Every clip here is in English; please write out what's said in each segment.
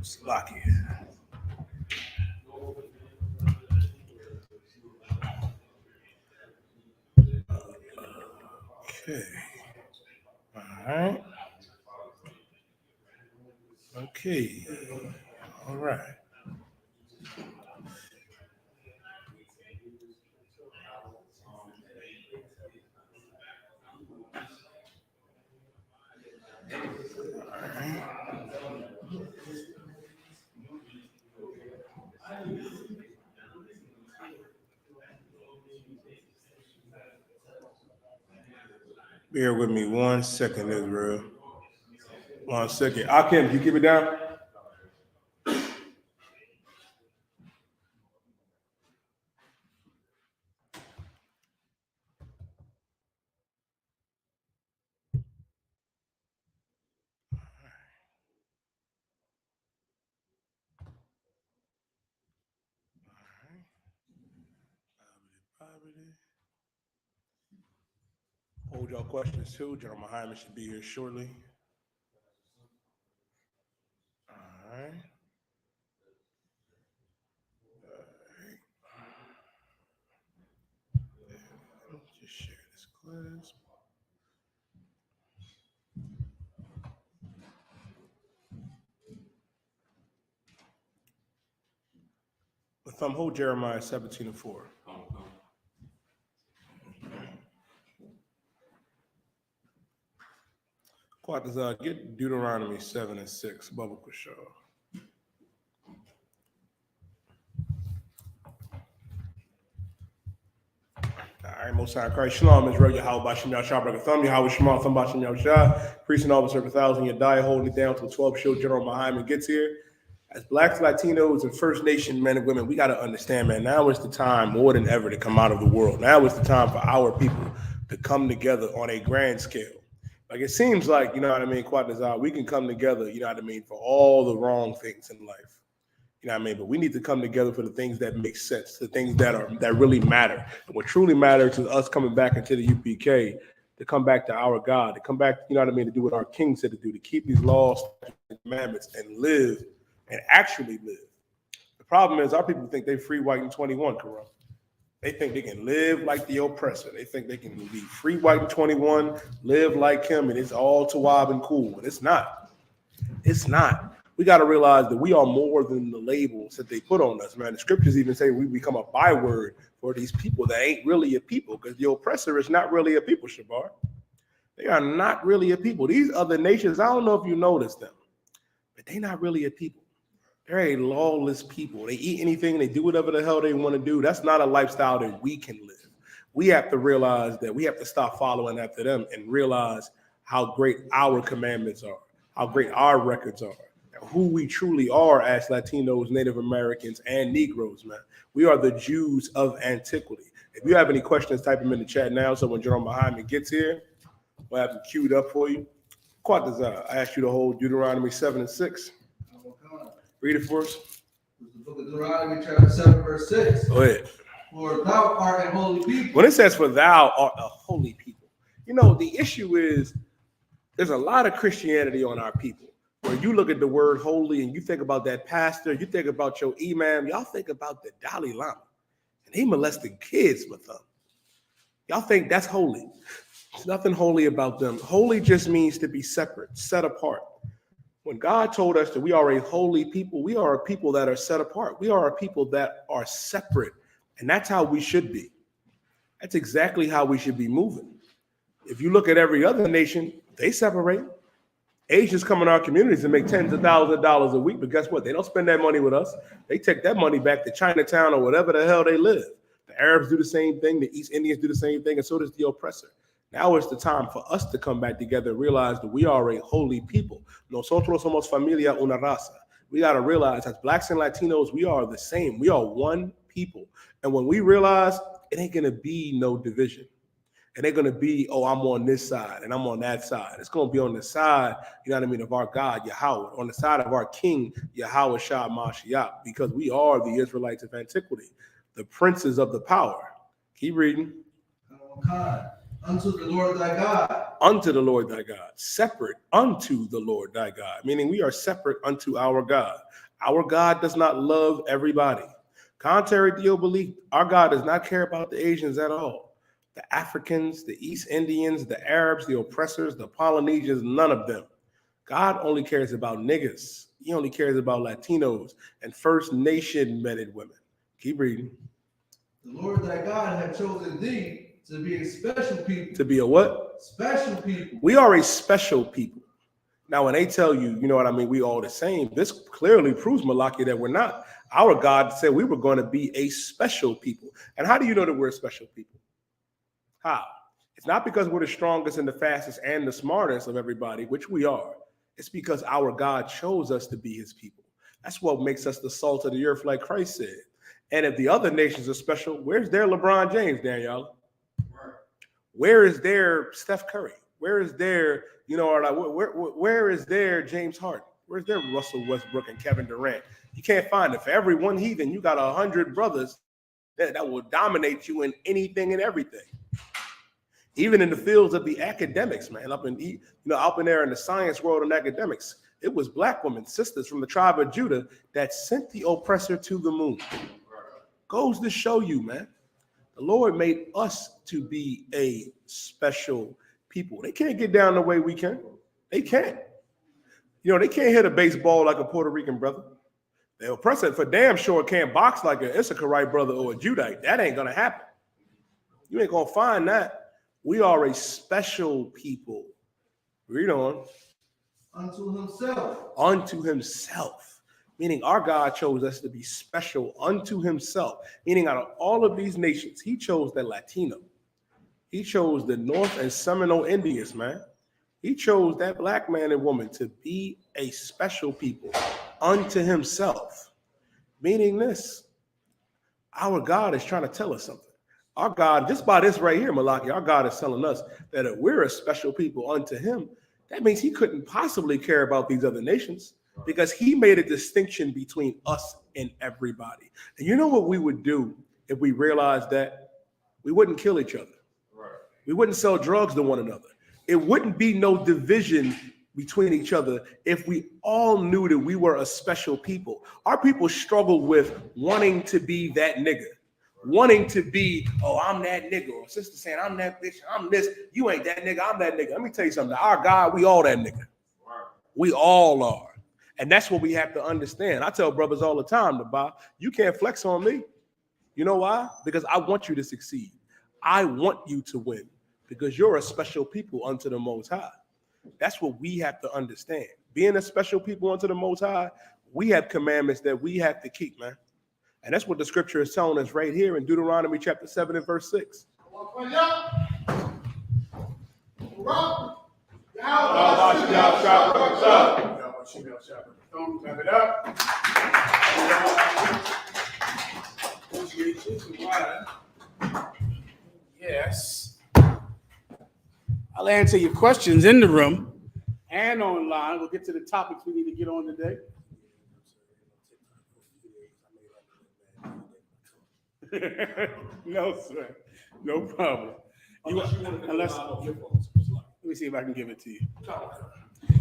Slocky. Okay. All right. Okay. All right. Bear with me 1 second, Israel. 1 second. Akim, you keep it down? Hold y'all questions too. General Muhammad should be here shortly. All right. Let me just share this class. With hold Jeremiah 17:4. Get Deuteronomy 7:6. Bubba Kushaw. All right, Most High Christ, Shalom, Israel, Yahweh, Bashim Yahshua, Bragatham, Yahweh, Shema, Thum, Bashim Yahshua, priest and officer of 1,000, Yadai, holding it down till 12 show General Muhammad gets here. As Blacks, Latinos, and First Nation men and women, we got to understand, man, now is the time more than ever to come out of the world. Now is the time for our people to come together on a grand scale. Like, it seems like, you know what I mean, Quadnazar, we can come together, you know what I mean, for all the wrong things in life. You know what I mean? But we need to come together for the things that make sense, the things that really matter. And what truly matters is us coming back into the UPK, to come back to our God, to come back, you know what I mean, to do what our King said to do, to keep these laws and commandments and live and actually live. The problem is our people think they free, white, and 21, corrupt. They think they can live like the oppressor. They think they can be free, white, and 21, live like him, and it's all tawab and cool. And it's not. It's not. We got to realize that we are more than the labels that they put on us, man. The scriptures even say we become a byword for these people that ain't really a people, because the oppressor is not really a people, Shabar. They are not really a people. These other nations, I don't know if you noticed them, but they're not really a people. They're a lawless people. They eat anything. They do whatever the hell they want to do. That's not a lifestyle that we can live. We have to realize that we have to stop following after them and realize how great our commandments are, how great our records are, who we truly are as Latinos, Native Americans, and Negroes, man. We are the Jews of antiquity. If you have any questions, type them in the chat now. So when General Muhammad gets here, we'll have them queued up for you. I asked you to hold Deuteronomy 7:6. Read it for us. The book of Deuteronomy, chapter 7, verse 6. Go ahead. For thou art a holy people. When it says for thou art a holy people, you know, the issue is there's a lot of Christianity on our people. where you look at the word holy and you think about that pastor, you think about your imam, y'all think about the Dalai Lama. And he molested kids with them. Y'all think that's holy. There's nothing holy about them. Holy just means to be separate, set apart. When God told us that we are a holy people, we are a people that are set apart. We are a people that are separate. And that's how we should be. That's exactly how we should be moving. If you look at every other nation, they separate. Asians come in our communities and make tens of thousands of dollars a week, but guess what? They don't spend that money with us. They take that money back to Chinatown or whatever the hell they live. The Arabs do the same thing. The East Indians do the same thing, and so does the oppressor. Now is the time for us to come back together and realize that we are a holy people. Nosotros somos familia una raza. We got to realize as Blacks and Latinos, we are the same. We are one people. And when we realize it ain't going to be no division. And they're going to be, oh, I'm on this side and I'm on that side. It's going to be on the side, you know what I mean, of our God, Yahweh, on the side of our King, Yahweh Shah Mashiach, because we are the Israelites of antiquity, the princes of the power. Keep reading. Unto the Lord thy God. Unto the Lord thy God. Separate unto the Lord thy God, meaning we are separate unto our God. Our God does not love everybody. Contrary to your belief, our God does not care about the Asians at all. The Africans, the East Indians, the Arabs, the oppressors, the Polynesians, none of them. God only cares about niggas. He only cares about Latinos and First Nation men and women. Keep reading. The Lord thy God hath chosen thee to be a special people. To be a what? Special people. We are a special people. Now, when they tell you, you know what I mean, we all the same, this clearly proves, Malaki, that we're not. Our God said we were going to be a special people. And how do you know that we're a special people? How? It's not because we're the strongest and the fastest and the smartest of everybody, which we are. It's because our God chose us to be his people. That's what makes us the salt of the earth, like Christ said. And if the other nations are special, where's their LeBron James, Daniela? Where is their Steph Curry? Where is their, you know, where is their James Harden? Where's their Russell Westbrook and Kevin Durant? You can't find it. For every one heathen, you got 100 brothers that will dominate you in anything and everything. Even in the fields of the academics, man, up in there in the science world and academics, it was black women, sisters from the tribe of Judah that sent the oppressor to the moon. Goes to show you, man, the Lord made us to be a special people. They can't get down the way we can. They can't. You know, they can't hit a baseball like a Puerto Rican brother. The oppressor for damn sure can't box like an Issacharite brother or a Judite. That ain't gonna happen. You ain't gonna find that. We are a special people. Read on. Unto himself. Unto himself. Meaning our God chose us to be special unto himself. Meaning out of all of these nations, he chose the Latino. He chose the North and Seminole Indians, man. He chose that black man and woman to be a special people unto himself. Meaning this, our God is trying to tell us something. Our God, just by this right here, Malaki, our God is telling us that if we're a special people unto him, that means he couldn't possibly care about these other nations because he made a distinction between us and everybody. And you know what we would do if we realized that? We wouldn't kill each other. We wouldn't sell drugs to one another. It wouldn't be no division between each other if we all knew that we were a special people. Our people struggle with wanting to be that nigga. Wanting to be, oh, I'm that nigga, or sister saying, I'm that bitch, I'm this, you ain't that nigga, I'm that nigga. Let me tell you something, our God, we all that nigga. We all are. And that's what we have to understand. I tell brothers all the time, you can't flex on me. You know why? Because I want you to succeed. I want you to win because you're a special people unto the Most High. That's what we have to understand. Being a special people unto the Most High, we have commandments that we have to keep, man. And that's what the scripture is telling us right here in Deuteronomy chapter 7 and verse 6. Yes. I'll answer your questions in the room and online. We'll get to the topics we need to get on today. No, sir. No problem. Let me see if I can give it to you.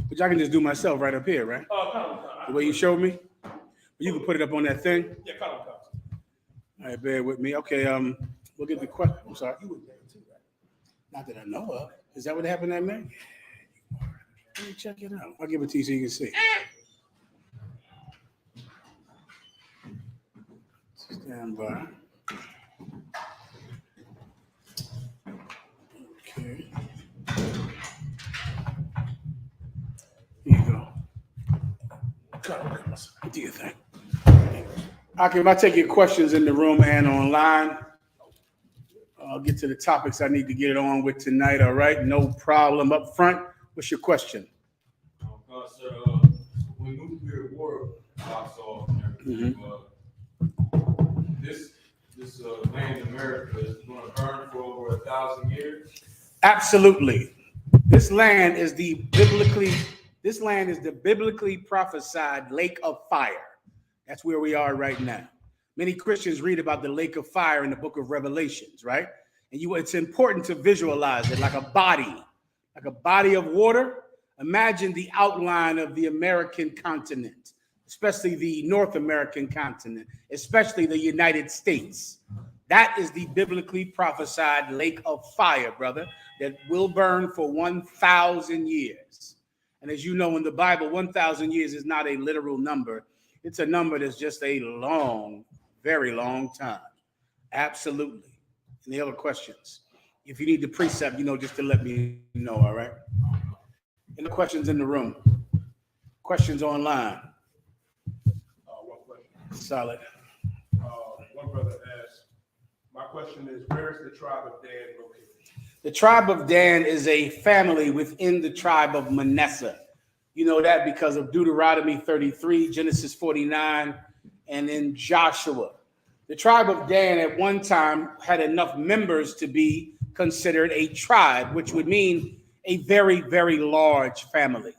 But Which I can just do myself right up here, right? Come. The way you showed me. You can put it up on that thing. Yeah, come. All right, bear with me. Okay, we'll get the question. I'm sorry. You was there too, right? Not that I know of. Is that what happened that night? Let me check it out. I'll give it to you so you can see. Stand by. Okay. Here you go. Do your thing. Okay, if I take your questions in the room and online, I'll get to the topics I need to get on with tonight. All right, no problem. Up front, what's your question? Sir, when nuclear war pops off and everything, this land in America is going to burn for over 1,000 years. Absolutely. This land is the biblically prophesied lake of fire. That's where we are right now. Many Christians read about the lake of fire in the book of Revelations, right? And it's important to visualize it like a body of water. Imagine the outline of the American continent, especially the North American continent, especially the United States. That is the biblically prophesied lake of fire, brother, that will burn for 1,000 years. And as you know in the Bible, 1,000 years is not a literal number. It's a number that's just a long, very long time. Absolutely. Any other questions? If you need the precept, just to let me know, all right? Any questions in the room? Questions online? One question. Solid. One brother asked, my question is, where is the tribe of Dan located? The tribe of Dan is a family within the tribe of Manasseh. You know that because of Deuteronomy 33, Genesis 49, and in Joshua. The tribe of Dan at one time had enough members to be considered a tribe, which would mean a very, very large family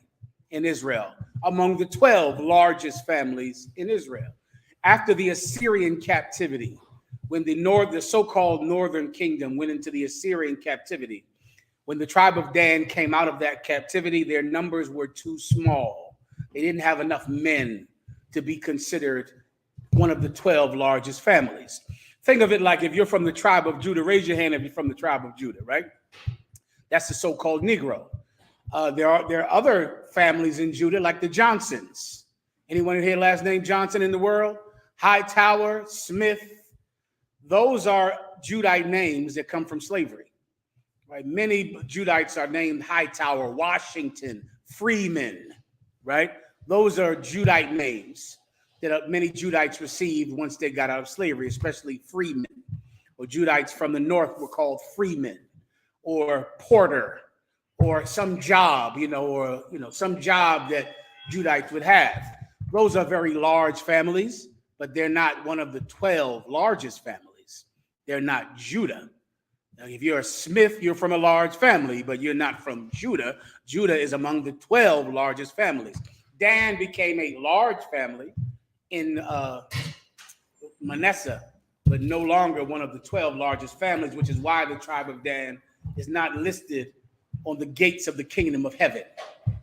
in Israel, among the 12 largest families in Israel. After the Assyrian captivity, when the so-called northern kingdom went into the Assyrian captivity, when the tribe of Dan came out of that captivity, their numbers were too small. They didn't have enough men to be considered one of the 12 largest families. Think of it like if you're from the tribe of Judah, raise your hand if you're from the tribe of Judah, right? That's the so-called Negro. There are other families in Judah, like the Johnsons. Anyone here last name Johnson in the world? Hightower, Smith. Those are Judite names that come from slavery. Right? Many Judites are named Hightower, Washington, Freeman, right? Those are Judite names that many Judites received once they got out of slavery, especially freemen. Or Judites from the north were called freemen, or porter, or some job, some job that Judites would have. Those are very large families, but they're not one of the 12 largest families. They're not Judah. Now, if you're a Smith, you're from a large family, but you're not from Judah. Judah is among the 12 largest families. Dan became a large family in Manasseh, but no longer one of the 12 largest families, which is why the tribe of Dan is not listed on the gates of the kingdom of heaven,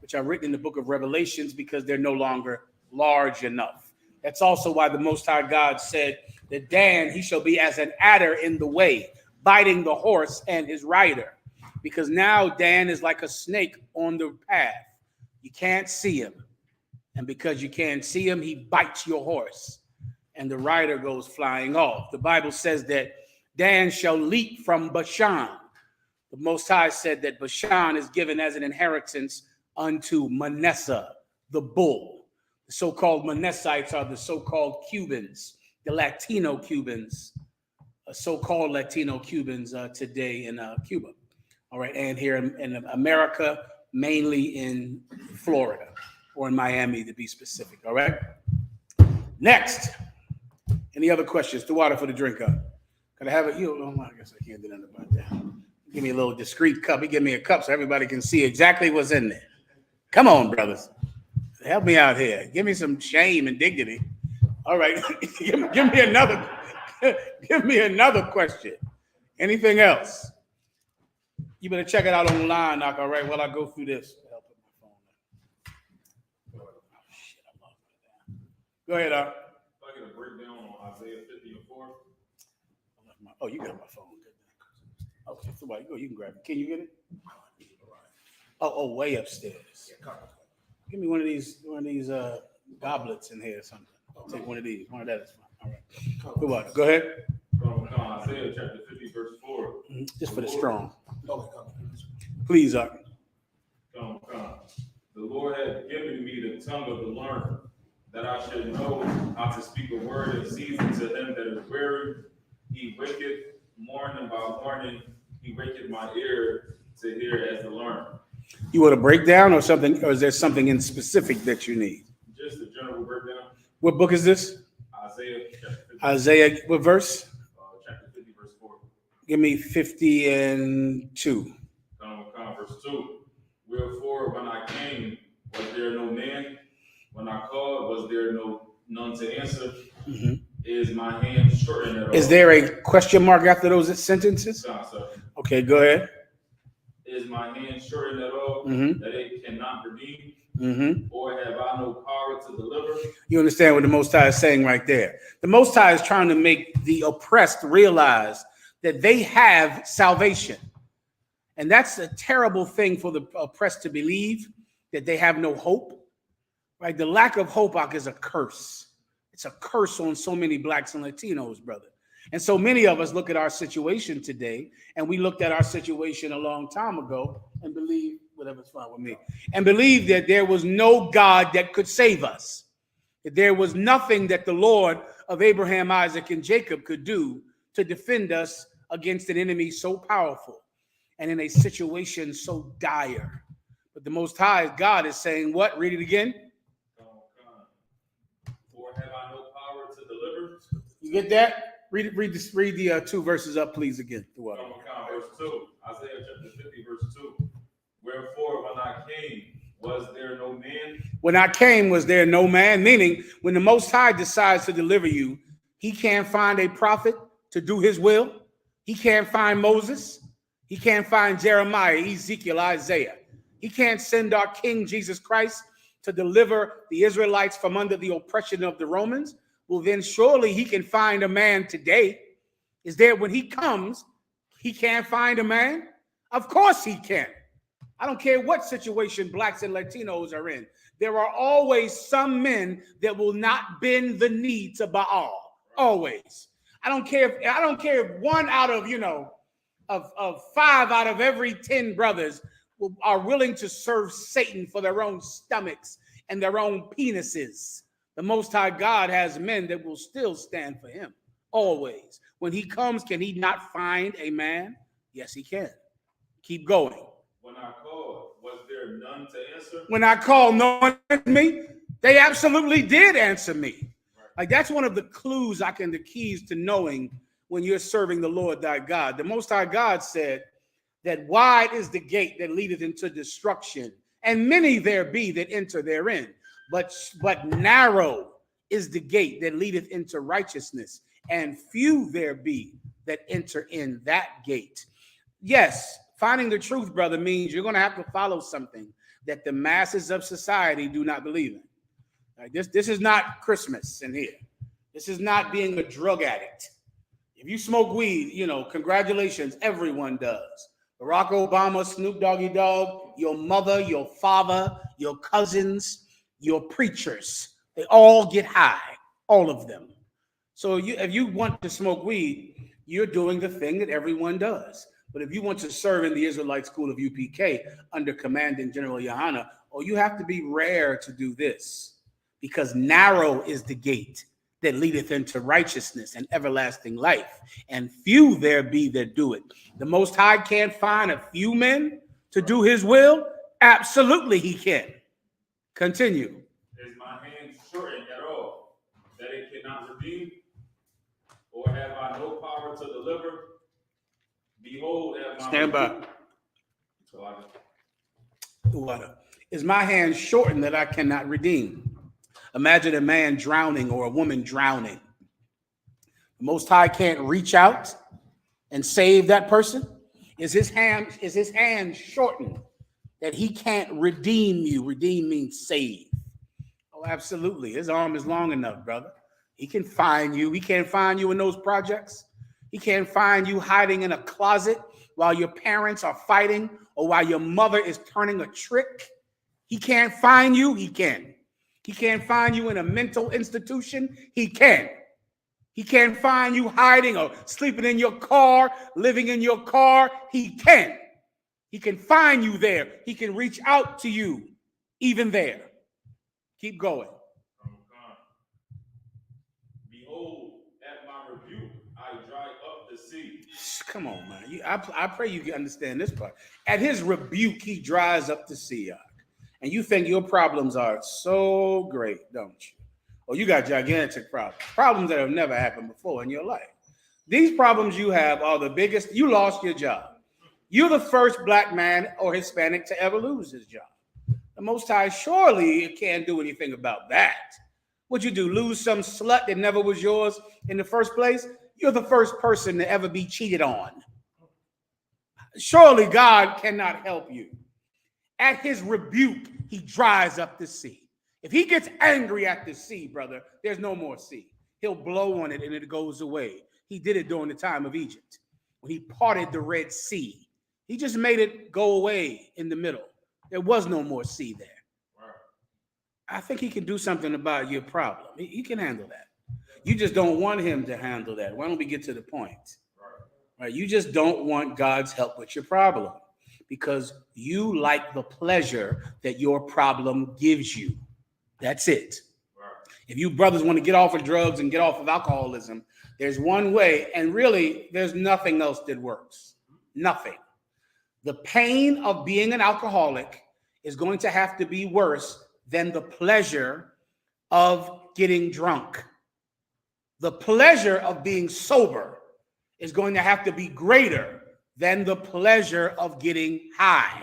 which are written in the book of Revelations, because they're no longer large enough. That's also why the Most High God said that Dan, he shall be as an adder in the way, biting the horse and his rider, because now Dan is like a snake on the path. You can't see him. And because you can't see him, he bites your horse and the rider goes flying off. The Bible says that Dan shall leap from Bashan. The Most High said that Bashan is given as an inheritance unto Manasseh, the bull. The so-called Manassites are the so-called Cubans, the Latino Cubans, so-called Latino Cubans today in Cuba. All right, and here in America, mainly in Florida, or in Miami to be specific. All right. Next, any other questions? The water for the drink up. Can I have it? I guess I can't do nothing about that. Give me a little discreet cup. He give me a cup so everybody can see exactly what's in there. Come on, brothers. Help me out here. Give me some shame and dignity. All right. give me another. Give me another question. Anything else? You better check it out online, Knock. All right, while I go through this. Go ahead, Doc. If I get a breakdown on Isaiah 50 and 4. Oh, you got my phone. Okay, so you can grab it. Can you get it? Oh, way upstairs. Give me one of these goblets in here or something. I'll take one of these. One of that is fine. All right. Go ahead. From Isaiah chapter 50, verse 4. Just for the strong. Please, Doc. The Lord has given me the tongue of the learned, that I should know how to speak a word in season to him that is weary. He waketh morning by morning. He waketh my ear to hear as the learned. You want a breakdown or something, or is there something in specific that you need? Just a general breakdown. What book is this? Isaiah chapter 50. Isaiah, what verse? Chapter 50, verse 4. Give me 50 and 2. Verse 2. Wherefore, when I came, was there no man? When I called, was there none to answer? Mm-hmm. Is my hand shortened at all? Is there a question mark after those sentences? No, sir. Okay, go ahead. Is my hand shortened at all, Mm-hmm. that it cannot redeem? Mm-hmm. Or have I no power to deliver? You understand what the Most High is saying right there? The Most High is trying to make the oppressed realize that they have salvation. And that's a terrible thing for the oppressed to believe, that they have no hope. Right? The lack of hope is a curse. It's a curse on so many blacks and Latinos, brother. And so many of us look at our situation today, and we looked at our situation a long time ago and believe, whatever's fine with me, and believe that there was no God that could save us. That there was nothing that the Lord of Abraham, Isaac, and Jacob could do to defend us against an enemy so powerful and in a situation so dire. But the Most High God is saying what? Read it again. Or have I no power to deliver? You get that? Read the 2 verses up, please, again. Verse 2. Isaiah chapter 50, verse 2. Wherefore, when I came, was there no man? When I came, was there no man? Meaning, when the Most High decides to deliver you, he can't find a prophet to do his will. He can't find Moses. He can't find Jeremiah, Ezekiel, Isaiah. He can't send our King Jesus Christ to deliver the Israelites from under the oppression of the Romans. Well, then surely he can find a man today. Is there when he comes, he can't find a man? Of course he can. I don't care what situation blacks and Latinos are in. There are always some men that will not bend the knee to Baal. Always. I don't care if one out of, of 5 out of every 10 brothers are willing to serve Satan for their own stomachs and their own penises. The Most High God has men that will still stand for him. Always. When he comes, can he not find a man? Yes, he can. Keep going. When I called, was there none to answer? When I called, no one answered me. They absolutely did answer me. Like that's one of the clues the keys to knowing when you're serving the Lord thy God. The Most High God said that wide is the gate that leadeth into destruction, and many there be that enter therein. But narrow is the gate that leadeth into righteousness, and few there be that enter in that gate. Yes, finding the truth, brother, means you're going to have to follow something that the masses of society do not believe in. Right? This is not Christmas in here. This is not being a drug addict. If you smoke weed, congratulations, everyone does. Barack Obama, Snoop Doggy Dogg, your mother, your father, your cousins, your preachers, they all get high, all of them. So if you want to smoke weed, you're doing the thing that everyone does. But if you want to serve in the Israelite school of UPK under Commanding General Yohana, you have to be rare to do this, because narrow is the gate that leadeth into righteousness and everlasting life, and few there be that do it. The Most High can't find a few men to do his will? Absolutely he can. Continue. Is my hand shortened at all, that it cannot redeem? Or have I no power to deliver? Behold, at my Stand by. Is my hand shortened that I cannot redeem? Imagine a man drowning or a woman drowning. The Most High can't reach out and save that person. Is his hand shortened that he can't redeem you? Redeem means save. absolutely. His arm is long enough, brother. He can find you. He can't find you in those projects. He can't find you hiding in a closet while your parents are fighting or while your mother is turning a trick. He can't find you. He can. He can't find you in a mental institution. He can. He can't find you hiding or sleeping in your car, living in your car. He can. He can find you there. He can reach out to you even there. Keep going. Behold, at my rebuke, I dry up the sea. Come on, man. I pray you understand this part. At his rebuke, he dries up the sea. And you think your problems are so great, don't you? Oh, you got gigantic problems that have never happened before in your life. These problems you have are the biggest. You lost your job. You're the first black man or Hispanic to ever lose his job. The Most High surely can't do anything about that. What'd you do? Lose some slut that never was yours in the first place? You're the first person to ever be cheated on. Surely God cannot help you. At his rebuke, he dries up the sea. If he gets angry at the sea, brother, there's no more sea. He'll blow on it and it goes away. He did it during the time of Egypt when he parted the Red Sea. He just made it go away in the middle. There was no more sea there. I think he can do something about your problem. He can handle that. You just don't want him to handle that. Why don't we get to the point? Right? You just don't want God's help with your problem because you like the pleasure that your problem gives you. That's it. If you brothers want to get off of drugs and get off of alcoholism, there's one way, and really, there's nothing else that works. Nothing. The pain of being an alcoholic is going to have to be worse than the pleasure of getting drunk. The pleasure of being sober is going to have to be greater than the pleasure of getting high.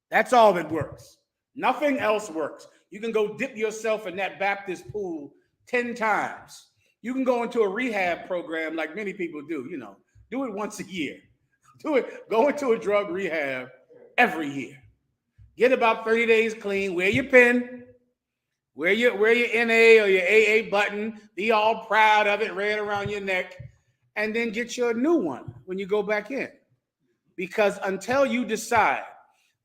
That's all that works. Nothing else works. You can go dip yourself in that Baptist pool 10 times. You can go into a rehab program like many people do, do it once a year. Go into a drug rehab every year. Get about 30 days clean, wear your pin, wear your NA or your AA button, be all proud of it, red around your neck, and then get your new one when you go back in. Because until you decide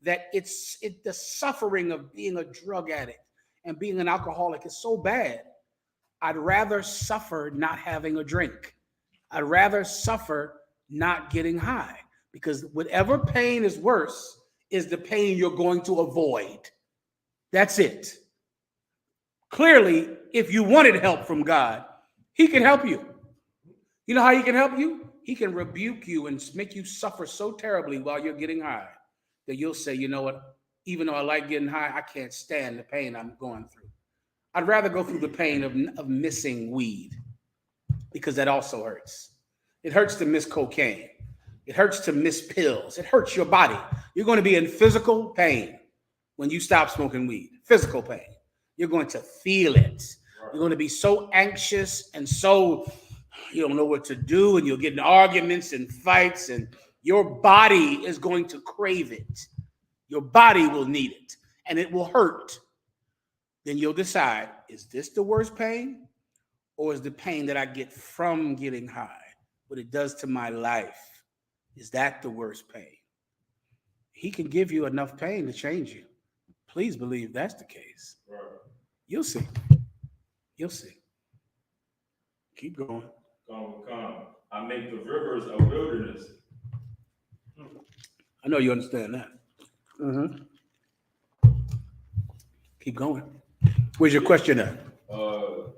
that the suffering of being a drug addict and being an alcoholic is so bad, I'd rather suffer not having a drink. I'd rather suffer not getting high, because whatever pain is worse is the pain you're going to avoid. That's it. Clearly, if you wanted help from God, he can help you. You know how he can help you? He can rebuke you and make you suffer so terribly while you're getting high that you'll say, you know what, even though I like getting high, I can't stand the pain I'm going through. I'd rather go through the pain of missing weed, because that also hurts. It hurts to miss cocaine. It hurts to miss pills. It hurts your body. You're going to be in physical pain when you stop smoking weed. Physical pain. You're going to feel it. You're going to be so anxious and so you don't know what to do, and you'll get in arguments and fights, and your body is going to crave it. Your body will need it, and it will hurt. Then you'll decide, is this the worst pain, or is the pain that I get from getting high, what it does to my life, is that the worst pain? He can give you enough pain to change you. Please believe that's the case. Right. You'll see. You'll see. Keep going. Come. I make the rivers a wilderness. I know you understand that. Keep going. Where's your question at? 2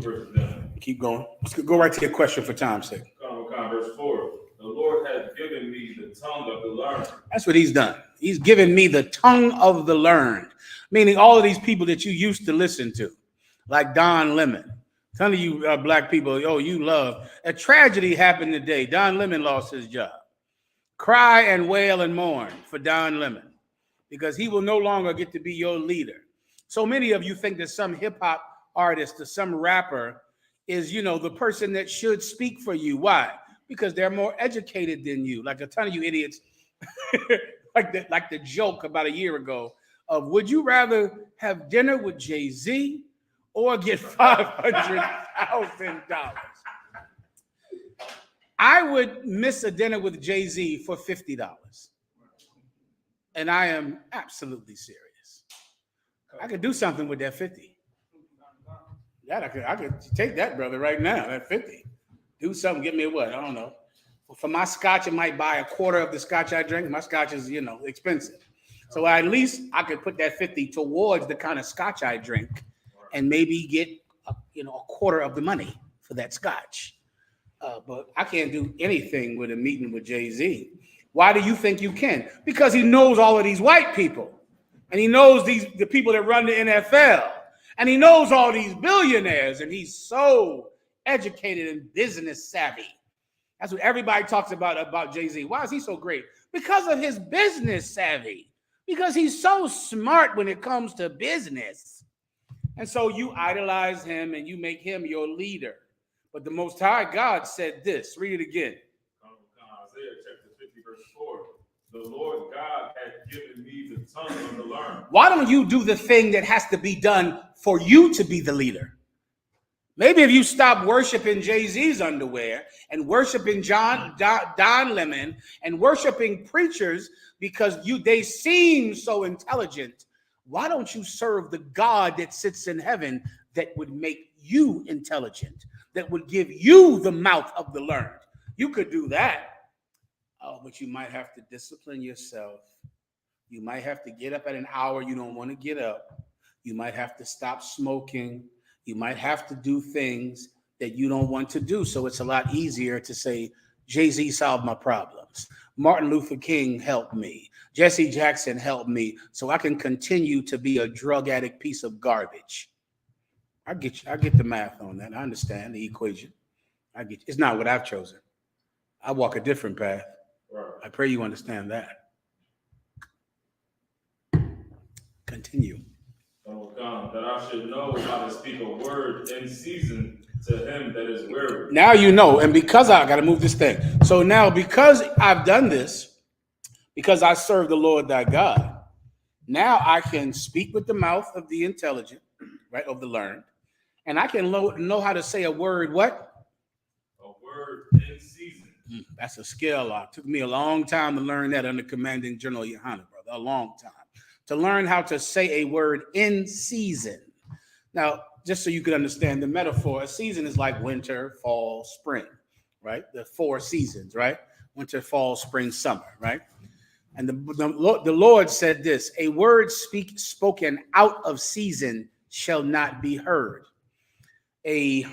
verses down. Keep going. Let's go right to your question for time's sake. Come, verse 4. The Lord has given me the tongue of the learned. That's what he's done. He's given me the tongue of the learned, meaning all of these people that you used to listen to, like Don Lemon. Some of you black people, you love. A tragedy happened today. Don Lemon lost his job. Cry and wail and mourn for Don Lemon, because he will no longer get to be your leader. So many of you think that some hip hop artist or some rapper is, the person that should speak for you. Why? Because they're more educated than you. Like a ton of you idiots, like the joke about a year ago of, would you rather have dinner with Jay-Z or get $500,000. I would miss a dinner with Jay-Z for $50. And I am absolutely serious. I could do something with that 50. Yeah, I could take that, brother, right now, that 50. Do something, give me a what? I don't know. For my scotch, it might buy a quarter of the scotch I drink. My scotch is, expensive. So at least I could put that 50 towards the kind of scotch I drink and maybe get, a quarter of the money for that scotch. But I can't do anything with a meeting with Jay-Z. Why do you think you can? Because he knows all of these white people. And he knows the people that run the NFL. And he knows all these billionaires. And he's so educated and business savvy. That's what everybody talks about Jay-Z. Why is he so great? Because of his business savvy. Because he's so smart when it comes to business. And so you idolize him and you make him your leader. But the Most High God said this. Read it again. Isaiah chapter 50, verse 4. The Lord God hath given me the tongue of the learned. Why don't you do the thing that has to be done for you to be the leader? Maybe if you stop worshiping Jay-Z's underwear and worshiping Don Lemon and worshiping preachers because they seem so intelligent, why don't you serve the God that sits in heaven that would make you intelligent, that would give you the mouth of the learned? You could do that. Oh, but you might have to discipline yourself. You might have to get up at an hour you don't want to get up. You might have to stop smoking. You might have to do things that you don't want to do. So it's a lot easier to say, Jay-Z solved my problems. Martin Luther King helped me. Jesse Jackson helped me so I can continue to be a drug addict piece of garbage. I get the math on that. I understand the equation. It's not what I've chosen. I walk a different path. Right. I pray you understand that. Continue. That I should know how to speak a word in season to him that is weary. Now you know, and because I got to move this thing. So now, because I've done this, because I serve the Lord thy God, now I can speak with the mouth of the intelligent, right, of the learned, and I can know how to say a word, what? A word in season. That's a skill. It took me a long time to learn that under Commanding General Yohana, brother, a long time. To learn how to say a word in season. Now, just so you can understand the metaphor, a season is like winter, fall, spring, right? The 4 seasons, right? Winter, fall, spring, summer, right? And the Lord said this, a word spoken out of season shall not be heard. A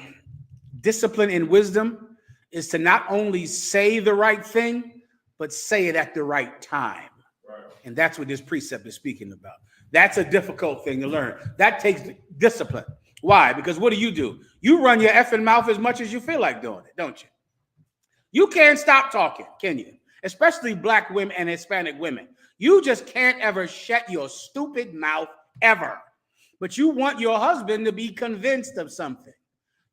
discipline in wisdom is to not only say the right thing, but say it at the right time. And that's what this precept is speaking about. That's a difficult thing to learn. That takes discipline. Why? Because what do? You run your effing mouth as much as you feel like doing it, don't you? You can't stop talking, can you? Especially black women and Hispanic women. You just can't ever shut your stupid mouth ever. But you want your husband to be convinced of something.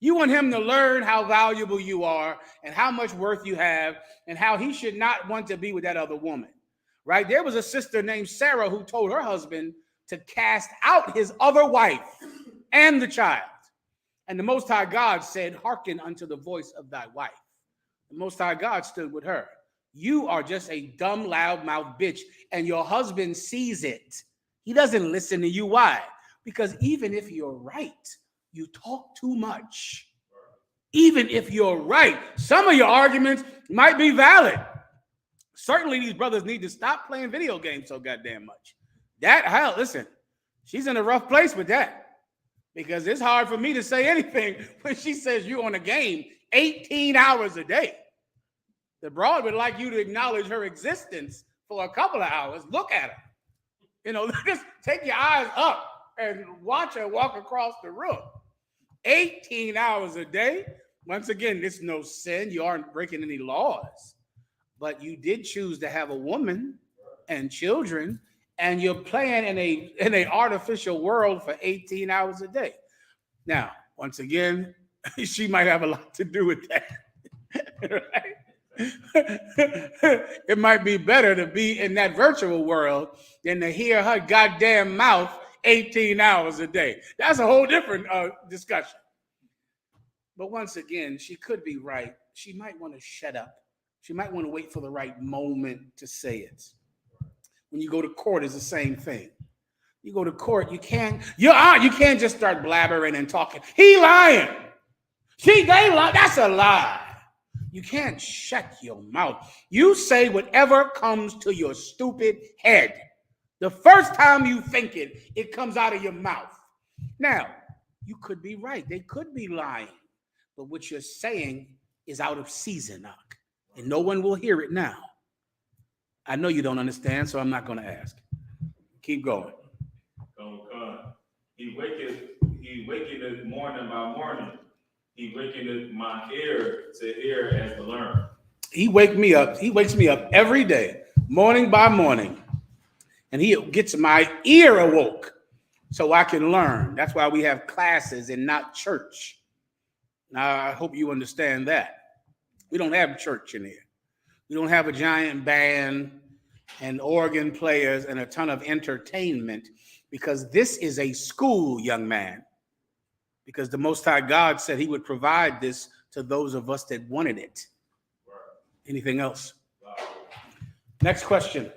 You want him to learn how valuable you are and how much worth you have and how he should not want to be with that other woman. Right? There was a sister named Sarah who told her husband to cast out his other wife and the child. And the Most High God said, hearken unto the voice of thy wife. The Most High God stood with her. You are just a dumb, loudmouth bitch, and your husband sees it. He doesn't listen to you. Why? Because even if you're right, you talk too much. Even if you're right, some of your arguments might be valid. Certainly, these brothers need to stop playing video games so goddamn much. Listen, she's in a rough place with that because it's hard for me to say anything when she says you're on a game 18 hours a day. The broad would like you to acknowledge her existence for a couple of hours. Look at her. Just take your eyes up and watch her walk across the room. 18 hours a day. Once again, it's no sin. You aren't breaking any laws. But you did choose to have a woman and children, and you're playing in a artificial world for 18 hours a day. Now, once again, she might have a lot to do with that. Right? It might be better to be in that virtual world than to hear her goddamn mouth 18 hours a day. That's a whole different discussion. But once again, she could be right. She might want to shut up. She might want to wait for the right moment to say it. When you go to court, it's the same thing. You go to court, you can't just start blabbering and talking. He lying. They lie. That's a lie. You can't shut your mouth. You say whatever comes to your stupid head. The first time you think it, it comes out of your mouth. Now, you could be right. They could be lying. But what you're saying is out of season, and no one will hear it now. I know you don't understand, so I'm not going to ask. Keep going. He waketh morning by morning. He wakeneth my ear to hear and to learn. He wakes me up every day, morning by morning. And he gets my ear awoke so I can learn. That's why we have classes and not church. Now, I hope you understand that. We don't have church in here. We don't have a giant band and organ players and a ton of entertainment, because this is a school, young man. Because the Most High God said he would provide this to those of us that wanted it. Anything else? Next question.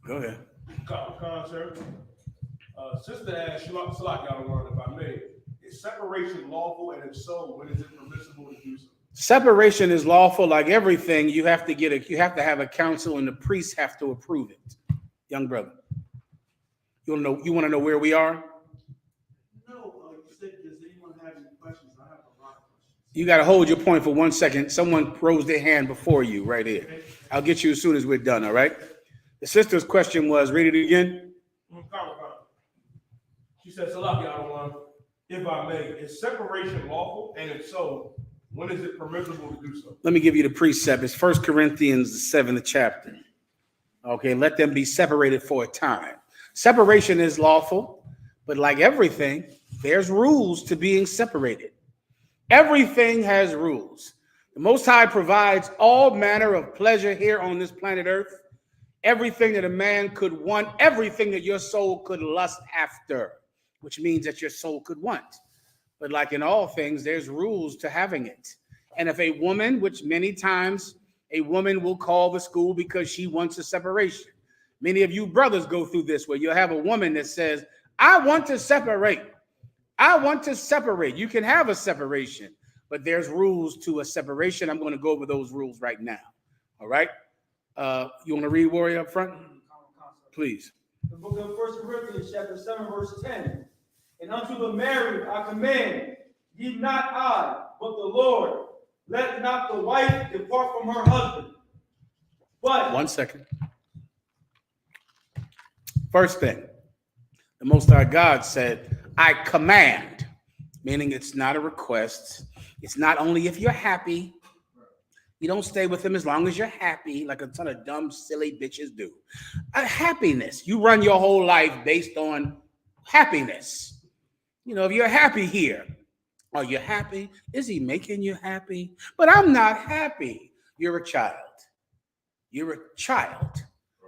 Go ahead. Sir. Sister asked, if I may, is separation lawful, and if so, when is it permissible to do so? Separation is lawful, like everything. You have to have a council, and the priests have to approve it. Young brother, you want to know where we are? No, you said, does anyone have any questions? I have a lot of questions. You got to hold your point for 1 second. Someone rose their hand before you right here. I'll get you as soon as we're done, all right? The sister's question was, read it again. She said, if I may, is separation lawful? And if so, when is it permissible to do so? Let me give you the precept. It's 1 Corinthians, the 7th chapter. Okay, let them be separated for a time. Separation is lawful, but like everything, there's rules to being separated. Everything has rules. The Most High provides all manner of pleasure here on this planet Earth. Everything that a man could want, everything that your soul could lust after, which means that your soul could want. But like in all things, there's rules to having it. And if a woman, which many times a woman will call the school because she wants a separation. Many of you brothers go through this, where you'll have a woman that says, I want to separate. I want to separate. You can have a separation, but there's rules to a separation. I'm going to go over those rules right now. All right? You want to read, Warrior, up front? Please. The book of 1 Corinthians, chapter 7, verse 10. And unto the married I command, ye not I, but the Lord. Let not the wife depart from her husband. But 1 second. First thing, the Most High God said, I command, meaning it's not a request. It's not only if you're happy. You don't stay with him as long as you're happy, like a ton of dumb, silly bitches do. Happiness. You run your whole life based on happiness. You know, if you're happy here, are you happy? Is he making you happy? But I'm not happy. You're a child. You're a child.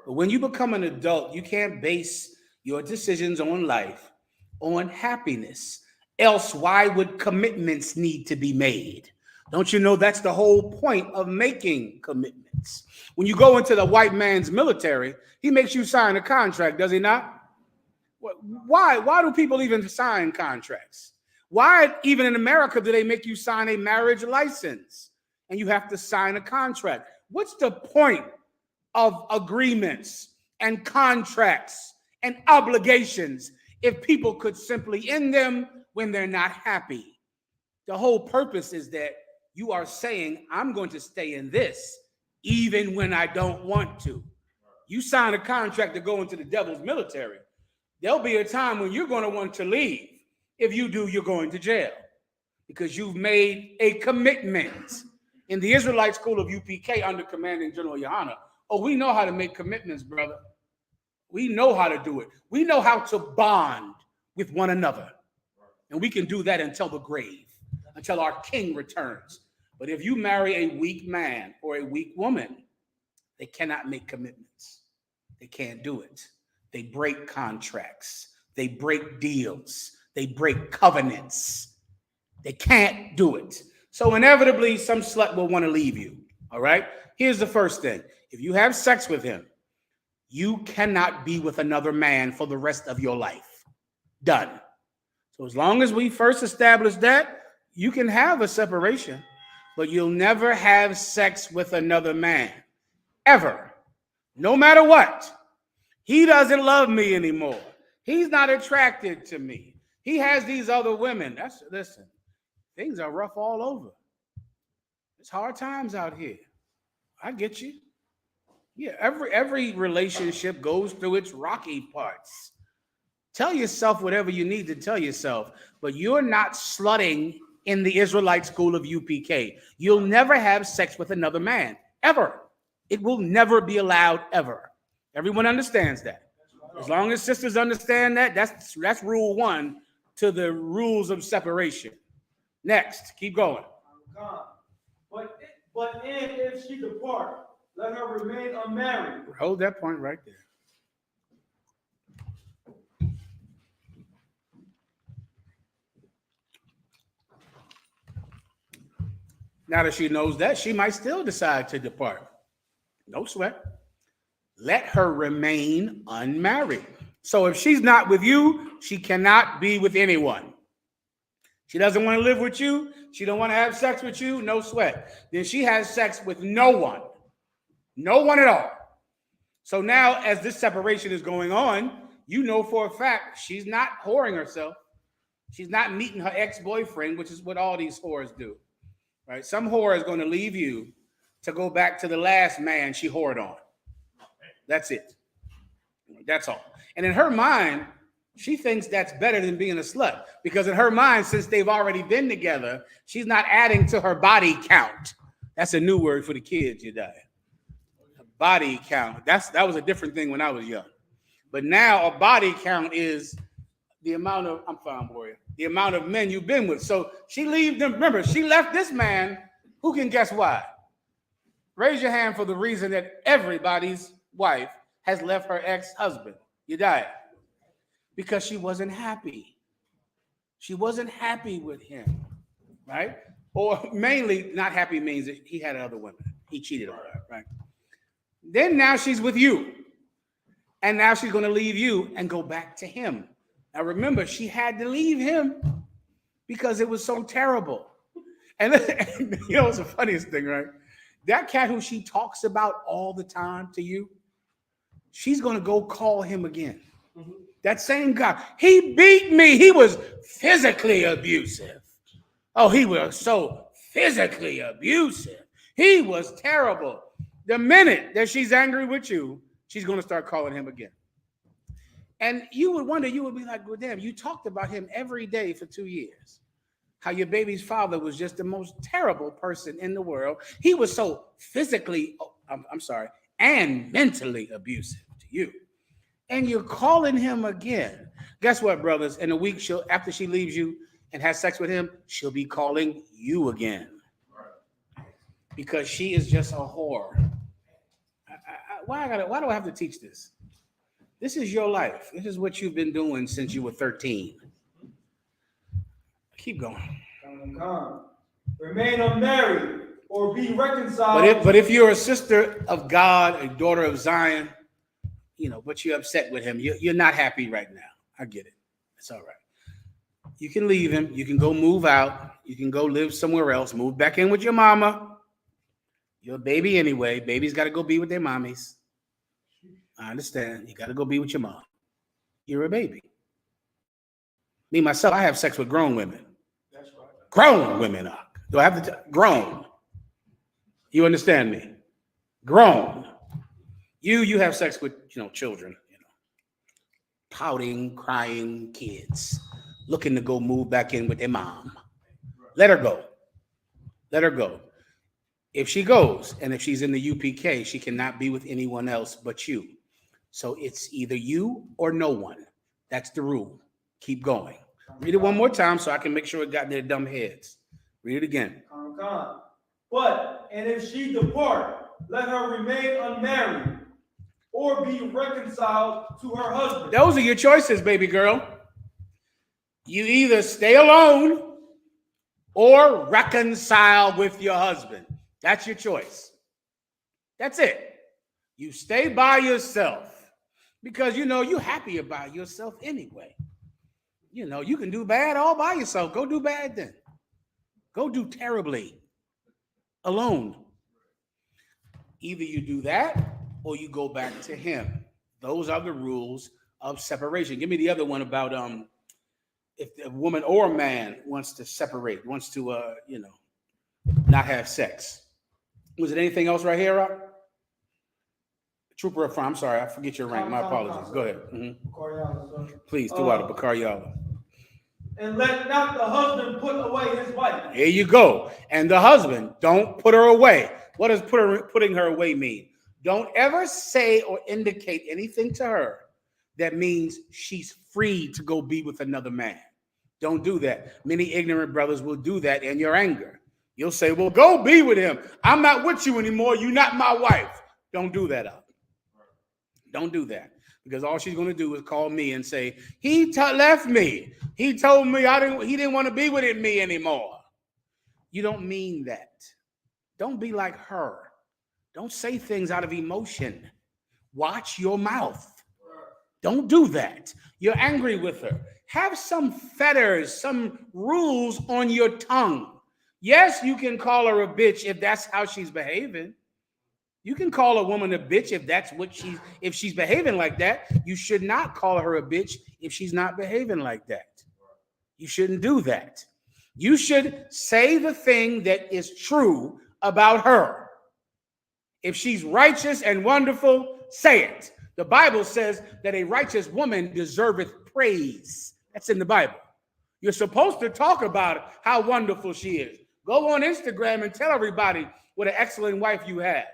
But when you become an adult, you can't base your decisions on life on happiness. Else, why would commitments need to be made? Don't you know that's the whole point of making commitments? When you go into the white man's military, he makes you sign a contract, does he not? Why do people even sign contracts? Why, even in America, do they make you sign a marriage license and you have to sign a contract? What's the point of agreements and contracts and obligations if people could simply end them when they're not happy? The whole purpose is that you are saying, I'm going to stay in this even when I don't want to. You sign a contract to go into the devil's military. There'll be a time when you're going to want to leave. If you do, you're going to jail because you've made a commitment. In the Israelite school of UPK under commanding General Yohana, we know how to make commitments, brother. We know how to do it. We know how to bond with one another. And we can do that until the grave, until our king returns. But if you marry a weak man or a weak woman, they cannot make commitments. They can't do it. They break contracts. They break deals. They break covenants. They can't do it. So inevitably, some slut will want to leave you. All right? Here's the first thing. If you have sex with him, you cannot be with another man for the rest of your life. Done. So as long as we first establish that, you can have a separation, but you'll never have sex with another man. Ever. No matter what. He doesn't love me anymore. He's not attracted to me. He has these other women. Listen, things are rough all over. It's hard times out here. I get you. Yeah, every relationship goes through its rocky parts. Tell yourself whatever you need to tell yourself, but you're not slutting in the Israelite school of UPK. You'll never have sex with another man, ever. It will never be allowed, ever. Everyone understands that. As long as sisters understand that, that's rule one to the rules of separation. Next, keep going. But if she depart, let her remain unmarried. Hold that point right there. Now that she knows that, she might still decide to depart. No sweat. Let her remain unmarried. So if she's not with you, she cannot be with anyone. She doesn't want to live with you. She don't want to have sex with you. No sweat. Then she has sex with no one. No one at all. So now as this separation is going on, you know for a fact she's not whoring herself. She's not meeting her ex-boyfriend, which is what all these whores do. Right? Some whore is going to leave you to go back to the last man she whored on. That's it. That's all. And in her mind, she thinks that's better than being a slut, because in her mind, since they've already been together, she's not adding to her body count. That's a new word for the kids, you die. Body count. That was a different thing when I was young. But now a body count is the amount of, I'm fine, warrior, the amount of men you've been with. So she leaves them. Remember, she left this man. Who can guess why? Raise your hand for the reason that everybody's wife has left her ex-husband. You die. Because she wasn't happy. She wasn't happy with him, right? Or mainly not happy means that he had other women. He cheated on her, right? Then now she's with you. And now she's going to leave you and go back to him. Now remember, she had to leave him because it was so terrible. And you know what's the funniest thing, right? That cat who she talks about all the time to you, she's going to go call him again. Mm-hmm. That same guy, he beat me. He was physically abusive. Oh, he was so physically abusive. He was terrible. The minute that she's angry with you, she's going to start calling him again. And you would wonder, you would be like, well, damn, you talked about him every day for 2 years. How your baby's father was just the most terrible person in the world. He was so physically, and mentally abusive to you. And you're calling him again. Guess what, brothers? In a week, after she leaves you and has sex with him, she'll be calling you again. Because she is just a whore. Why do I have to teach this? This is your life. This is what you've been doing since you were 13. Keep going. Remain unmarried or be reconciled. But if you're a sister of God, a daughter of Zion, but you're upset with him, you're not happy right now. I get it. It's all right. You can leave him. You can go move out. You can go live somewhere else. Move back in with your mama. You're a baby anyway. Babies got to go be with their mommies. I understand. You got to go be with your mom. You're a baby. Me, myself, I have sex with grown women. That's right. Grown women. Do I have to grown? You understand me? Grown. You have sex with, children, pouting, crying kids, looking to go move back in with their mom. Let her go. Let her go. If she goes, and if she's in the UPK, she cannot be with anyone else but you. So it's either you or no one. That's the rule. Keep going. Read it one more time so I can make sure it got in their dumb heads. Read it again. And if she depart, let her remain unmarried, or be reconciled to her husband. Those are your choices, baby girl. You either stay alone or reconcile with your husband. That's your choice. That's it. You stay by yourself because you're happier by yourself anyway. You can do bad all by yourself. Go do bad then. Go do terribly alone. Either you do that or you go back to him. Those are the rules of separation. Give me the other one about if a woman or a man wants to separate, wants to not have sex. Was it anything else right here, Rob? Trooper up front. I'm sorry, I forget your rank. My apologies. Go ahead. Please, Tawada Bakaryala. And let not the husband put away his wife. Here you go. And the husband, don't put her away. What does putting her away mean? Don't ever say or indicate anything to her that means she's free to go be with another man. Don't do that. Many ignorant brothers will do that in your anger. You'll say, well, go be with him. I'm not with you anymore. You're not my wife. Don't do that up. Don't do that. Because all she's going to do is call me and say, he left me. He told me he didn't want to be with me anymore. You don't mean that. Don't be like her. Don't say things out of emotion. Watch your mouth. Don't do that. You're angry with her. Have some fetters, some rules on your tongue. Yes, you can call her a bitch if that's how she's behaving. You can call a woman a bitch if she's behaving like that. You should not call her a bitch if she's not behaving like that. You shouldn't do that. You should say the thing that is true about her. If she's righteous and wonderful, say it. The Bible says that a righteous woman deserveth praise. That's in the Bible. You're supposed to talk about how wonderful she is. Go on Instagram and tell everybody what an excellent wife you have.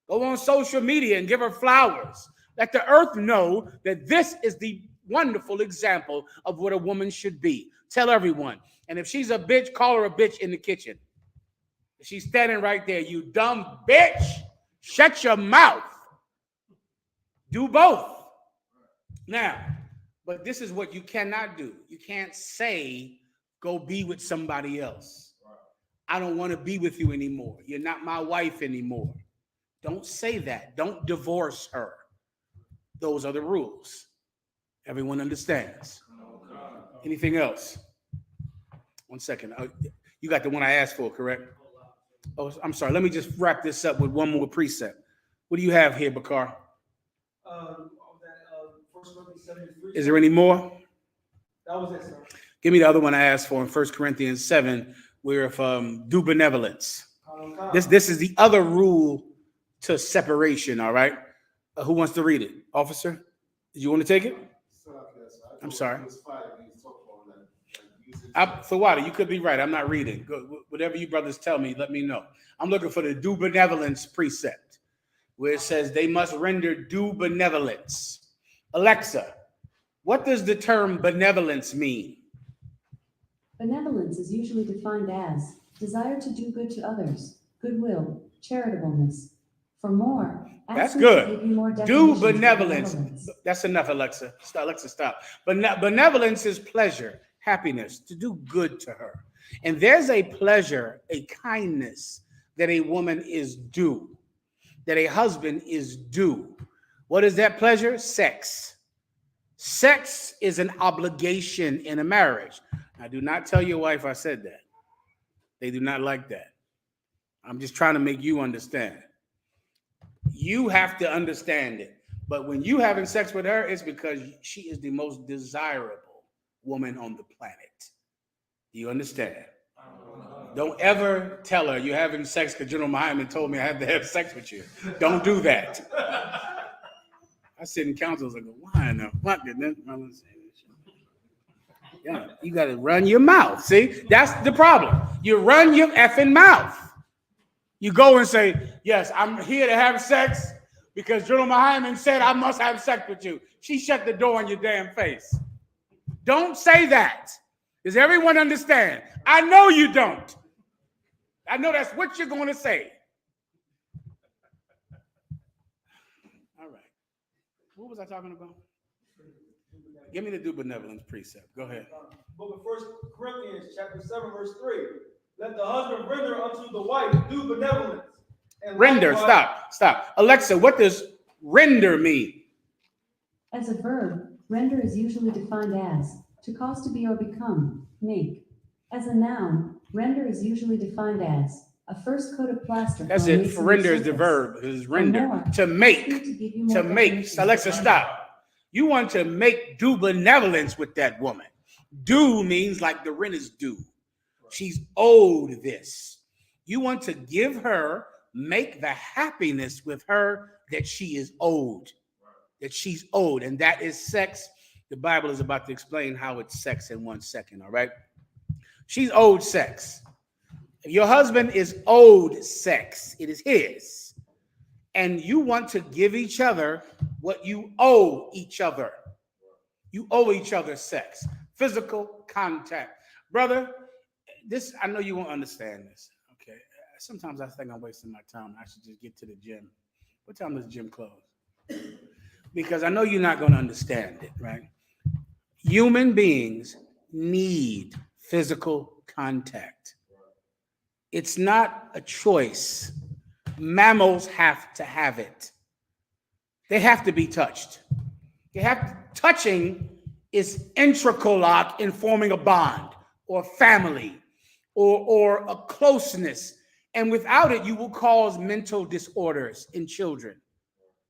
Go on social media and give her flowers. Let the earth know that this is the wonderful example of what a woman should be. Tell everyone. And if she's a bitch, call her a bitch in the kitchen. If she's standing right there, you dumb bitch, shut your mouth. Do both. Now, but this is what you cannot do. You can't say, go be with somebody else. I don't want to be with you anymore. You're not my wife anymore. Don't say that. Don't divorce her. Those are the rules. Everyone understands. Anything else? 1 second. You got the one I asked for, correct? Oh, I'm sorry. Let me just wrap this up with one more precept. What do you have here, Bakar? 1 Corinthians 7:3. Is there any more? That was it, sir. Give me the other one I asked for in 1 Corinthians 7, where if do benevolence. This is the other rule to separation, all right? Who wants to read it? Officer, did you want to take it? I'm sorry. Thawada, you could be right. I'm not reading. Whatever you brothers tell me, let me know. I'm looking for the due benevolence precept, where it says they must render due benevolence. Alexa, what does the term benevolence mean? Benevolence is usually defined as desire to do good to others, goodwill, charitableness. For more, that's ask good. me to give you more Do definitions of benevolence. That's enough, Alexa. Alexa, stop. Benevolence is pleasure, happiness, to do good to her. And there's a pleasure, a kindness that a woman is due, that a husband is due. What is that pleasure? Sex. Sex is an obligation in a marriage. Now, do not tell your wife I said that. They do not like that. I'm just trying to make you understand. You have to understand it. But when you having sex with her, it's because she is the most desirable woman on the planet. Do you understand? Don't ever tell her you're having sex because General Muhammad told me I have to have sex with you. Don't do that. I sit in council, I go, why in the fuck did this? Yeah, you got to run your mouth. See, that's the problem. You run your effing mouth. You go and say, yes, I'm here to have sex because General Muhammad said I must have sex with you. She shut the door in your damn face. Don't say that. Does everyone understand? I know you don't. I know that's what you're going to say. All right. What was I talking about? Give me the due benevolence precept. Go ahead. Book of 1 Corinthians, chapter 7, verse 3. Let the husband render unto the wife due benevolence. And Render. likewise- Stop. Alexa, what does render mean? As a verb, render is usually defined as to cause to be or become, make. As a noun, render is usually defined as a first coat of plaster. That's for a it. masonry For render is the surface. verb. It is render. more, To make. to give you more To make. definition. Alexa, stop. You want to make due benevolence with that woman. Due means like the rent is due. She's owed this. You want to give her, make the happiness with her that she is owed. That she's owed. And that is sex. The Bible is about to explain how it's sex in 1 second, all right? She's owed sex. If your husband is owed sex, it is his. And you want to give each other what you owe each other. You owe each other sex, physical contact. Brother, this, I know you won't understand this, okay? Sometimes I think I'm wasting my time. I should just get to the gym. What time does the gym close? Because I know you're not going to understand it, right? Human beings need physical contact. It's not a choice. Mammals have to have it. They have to be touched. Touching is integral in forming a bond or family or a closeness. And without it, you will cause mental disorders in children.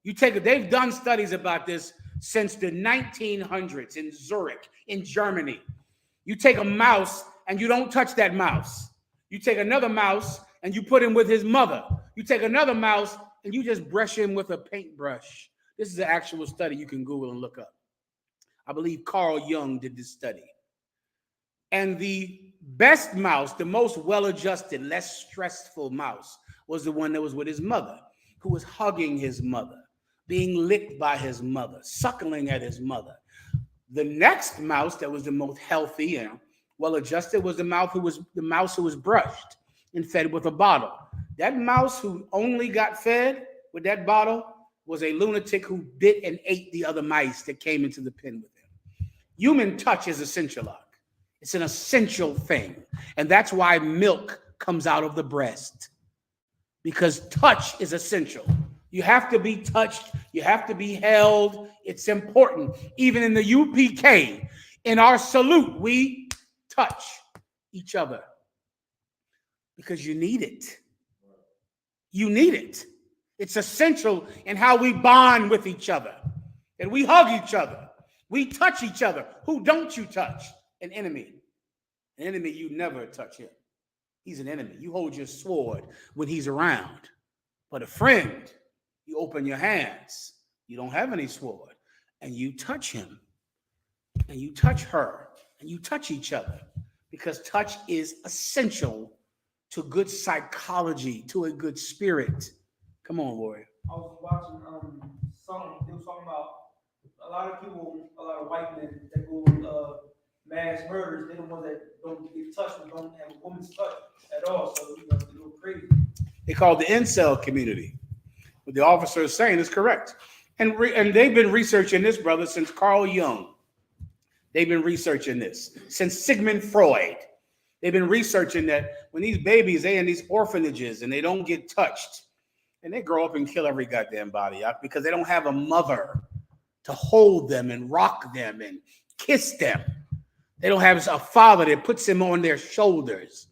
They've done studies about this since the 1900s in Zurich, in Germany. You take a mouse and you don't touch that mouse. You take another mouse and you put him with his mother. You take another mouse and you just brush him with a paintbrush. This is an actual study you can Google and look up. I believe Carl Jung did this study. And the best mouse, the most well-adjusted, less stressful mouse was the one that was with his mother, who was hugging his mother, being licked by his mother, suckling at his mother. The next mouse that was the most healthy and well-adjusted was the mouse who was brushed and fed with a bottle. That mouse who only got fed with that bottle was a lunatic who bit and ate the other mice that came into the pen with him. Human touch is essential. It's an essential thing. And that's why milk comes out of the breast, because touch is essential. You have to be touched. You have to be held. It's important. Even in the UPK, in our salute, we touch each other because you need it. You need it. It's essential in how we bond with each other, and we hug each other. We touch each other. Who don't you touch? An enemy. An enemy, you never touch him. He's an enemy. You hold your sword when he's around. But a friend, you open your hands. You don't have any sword. And you touch him. And you touch her. And you touch each other. Because touch is essential to good psychology, to a good spirit. Come on, warrior. I was watching something. They was talking about a lot of white men that go mass murders. They're the ones that don't get touched and don't have a woman's touch at all. So they go crazy. They call it the incel community. What the officer is saying is correct. And they've been researching this, brother, since Carl Jung. They've been researching this since Sigmund Freud. They've been researching that when these babies, they're in these orphanages and they don't get touched, and they grow up and kill every goddamn body out because they don't have a mother to hold them and rock them and kiss them. They don't have a father that puts them on their shoulders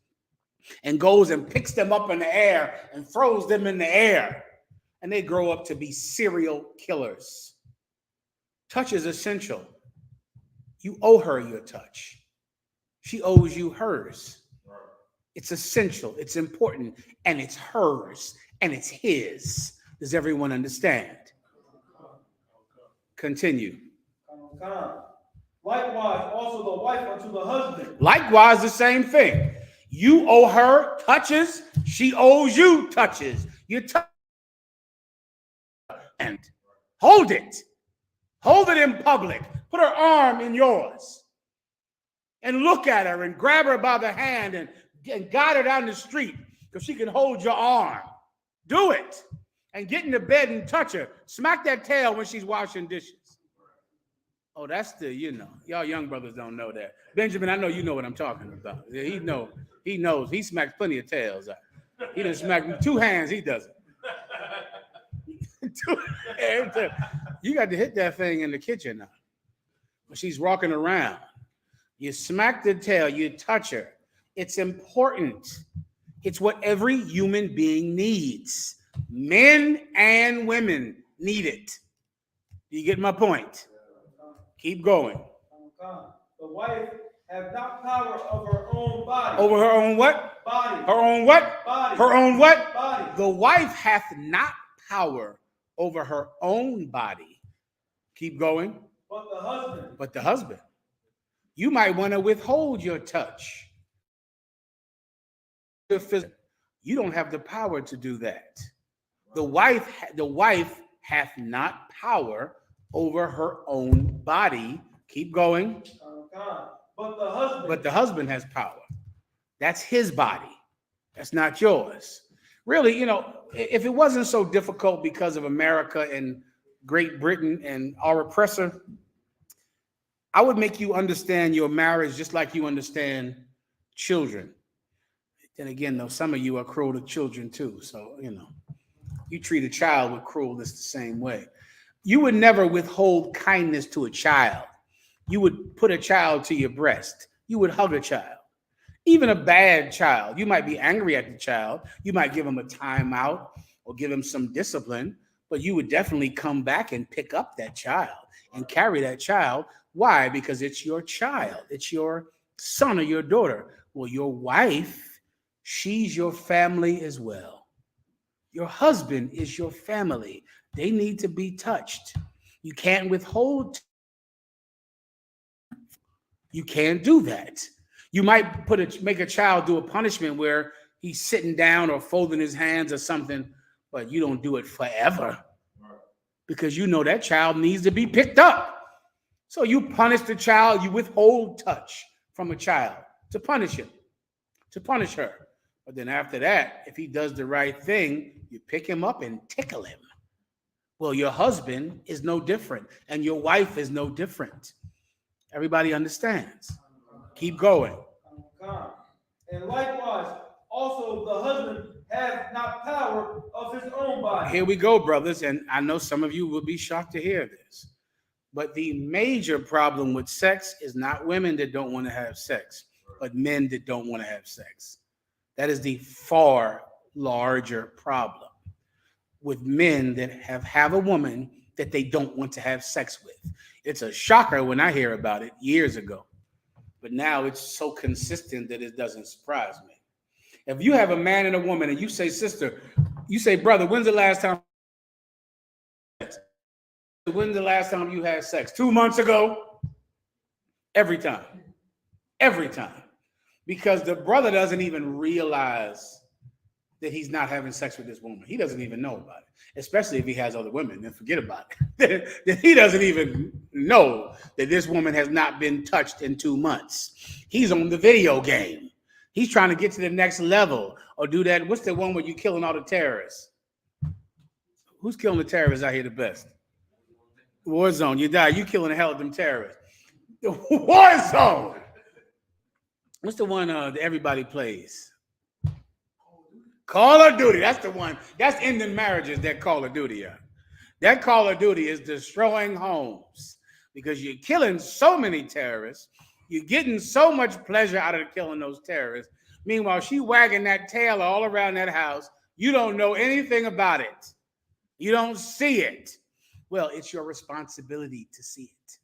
and goes and picks them up in the air and throws them in the air. And they grow up to be serial killers. Touch is essential. You owe her your touch. She owes you hers. It's essential. It's important. And it's hers. And it's his. Does everyone understand? Continue. Likewise, also the wife unto the husband. Likewise, the same thing. You owe her touches. She owes you touches. You touch and hold it. Hold it in public. Put her arm in yours. And look at her and grab her by the hand and guide her down the street. because she can hold your arm. Do it. And get in the bed and touch her. Smack that tail when she's washing dishes. Oh, that's the, y'all young brothers don't know that. Benjamin, I know you know what I'm talking about. Yeah, he knows. He smacks plenty of tails out. He done smacked 2 hands, he does it. 2 hands. You got to hit that thing in the kitchen now. When she's walking around. You smack the tail, you touch her. It's important. It's what every human being needs. Men and women need it. You get my point? Keep going. The wife have not power of her own body. Over her own what? Body. Her own what? Body. Her own what? Body. The wife hath not power over her own body. Keep going. But the husband. But the husband. You might want to withhold your touch. You don't have the power to do that. The wife hath not power over her own body. Keep going. But the husband has power. That's his body. That's not yours. Really, if it wasn't so difficult because of America and Great Britain and our oppressor, I would make you understand your marriage just like you understand children. Then again, though, some of you are cruel to children too. So, you treat a child with cruelness the same way. You would never withhold kindness to a child. You would put a child to your breast. You would hug a child. Even a bad child. You might be angry at the child. You might give him a timeout or give him some discipline, but you would definitely come back and pick up that child and carry that child. Why? Because it's your child. It's your son or your daughter. Well, your wife, she's your family as well. Your husband is your family. They need to be touched. You can't withhold. You can't do that. You might make a child do a punishment where he's sitting down or folding his hands or something, but you don't do it forever because that child needs to be picked up. So you punish the child, you withhold touch from a child to punish him, to punish her. But then after that, if he does the right thing, you pick him up and tickle him. Well, your husband is no different, and your wife is no different. Everybody understands. Keep going. And likewise, also the husband hath not power of his own body. Here we go, brothers, and I know some of you will be shocked to hear this. But the major problem with sex is not women that don't want to have sex, but men that don't want to have sex. That is the far larger problem with men that have a woman that they don't want to have sex with. It's a shocker when I hear about it years ago, but now it's so consistent that it doesn't surprise me. If you have a man and a woman and you say, sister, you say, brother, when's the last time you had sex? 2 months ago? Every time. Because the brother doesn't even realize that he's not having sex with this woman. He doesn't even know about it, especially if he has other women. Then forget about it. That he doesn't even know that this woman has not been touched in 2 months. He's on the video game. He's trying to get to the next level or do that. What's the one where you're killing all the terrorists? Who's killing the terrorists out here the best? Warzone. You die. You killing the hell of them terrorists. Warzone. What's the one that everybody plays? Call of Duty. That's the one. That's ending marriages, that Call of Duty. That Call of Duty is destroying homes because you're killing so many terrorists. You're getting so much pleasure out of killing those terrorists. Meanwhile, she wagging that tail all around that house. You don't know anything about it. You don't see it. Well, it's your responsibility to see it.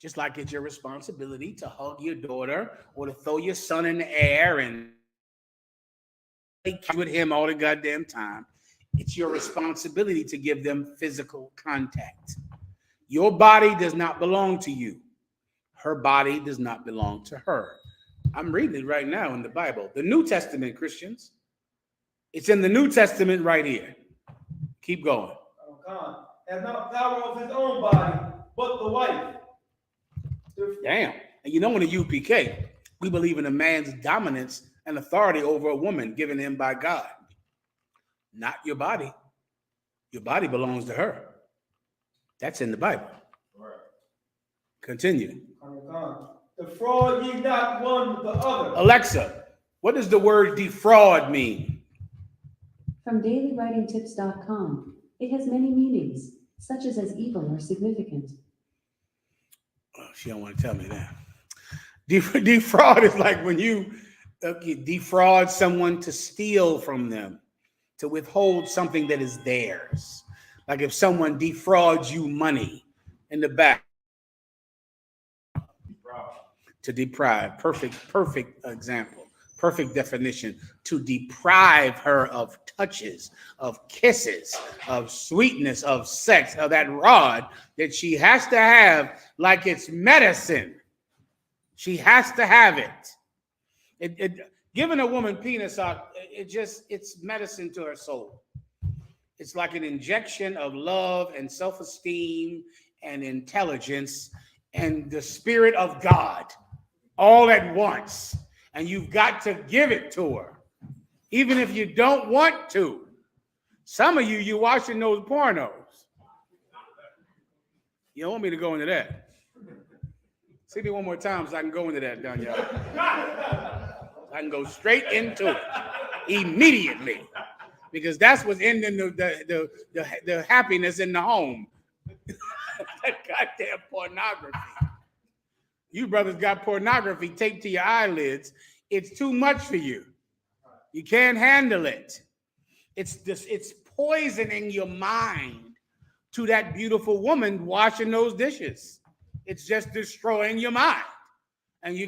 Just like it's your responsibility to hug your daughter or to throw your son in the air and with him all the goddamn time. It's your responsibility to give them physical contact. Your body does not belong to you. Her body does not belong to her. I'm reading it right now in the Bible. The New Testament, Christians. It's in the New Testament right here. Keep going. Has not power of his own body, but the wife. Damn. And in the UPK, we believe in a man's dominance and authority over a woman given him by God. Not your body. Your body belongs to her. That's in the Bible. Right. Continue. Defraud ye not one the other. Alexa, what does the word defraud mean? From dailywritingtips.com. It has many meanings, such as evil or significant. Oh, she don't want to tell me that. Defraud is like when you defraud someone to steal from them, to withhold something that is theirs. Like if someone defrauds you money in the back. To deprive. Perfect example. Perfect definition. To deprive her of touches, of kisses, of sweetness, of sex, of that rod that she has to have like it's medicine. She has to have it. Giving a woman penis, it's medicine to her soul. It's like an injection of love and self-esteem and intelligence and the Spirit of God all at once. And you've got to give it to her, even if you don't want to. Some of you watching those pornos. You don't want me to go into that. See me one more time so I can go into that, don't y'all? I can go straight into it immediately, because that's what's ending the happiness in the home. That goddamn pornography. You brothers got pornography taped to your eyelids. It's too much for you. You can't handle it. It's poisoning your mind to that beautiful woman washing those dishes. It's just destroying your mind. And you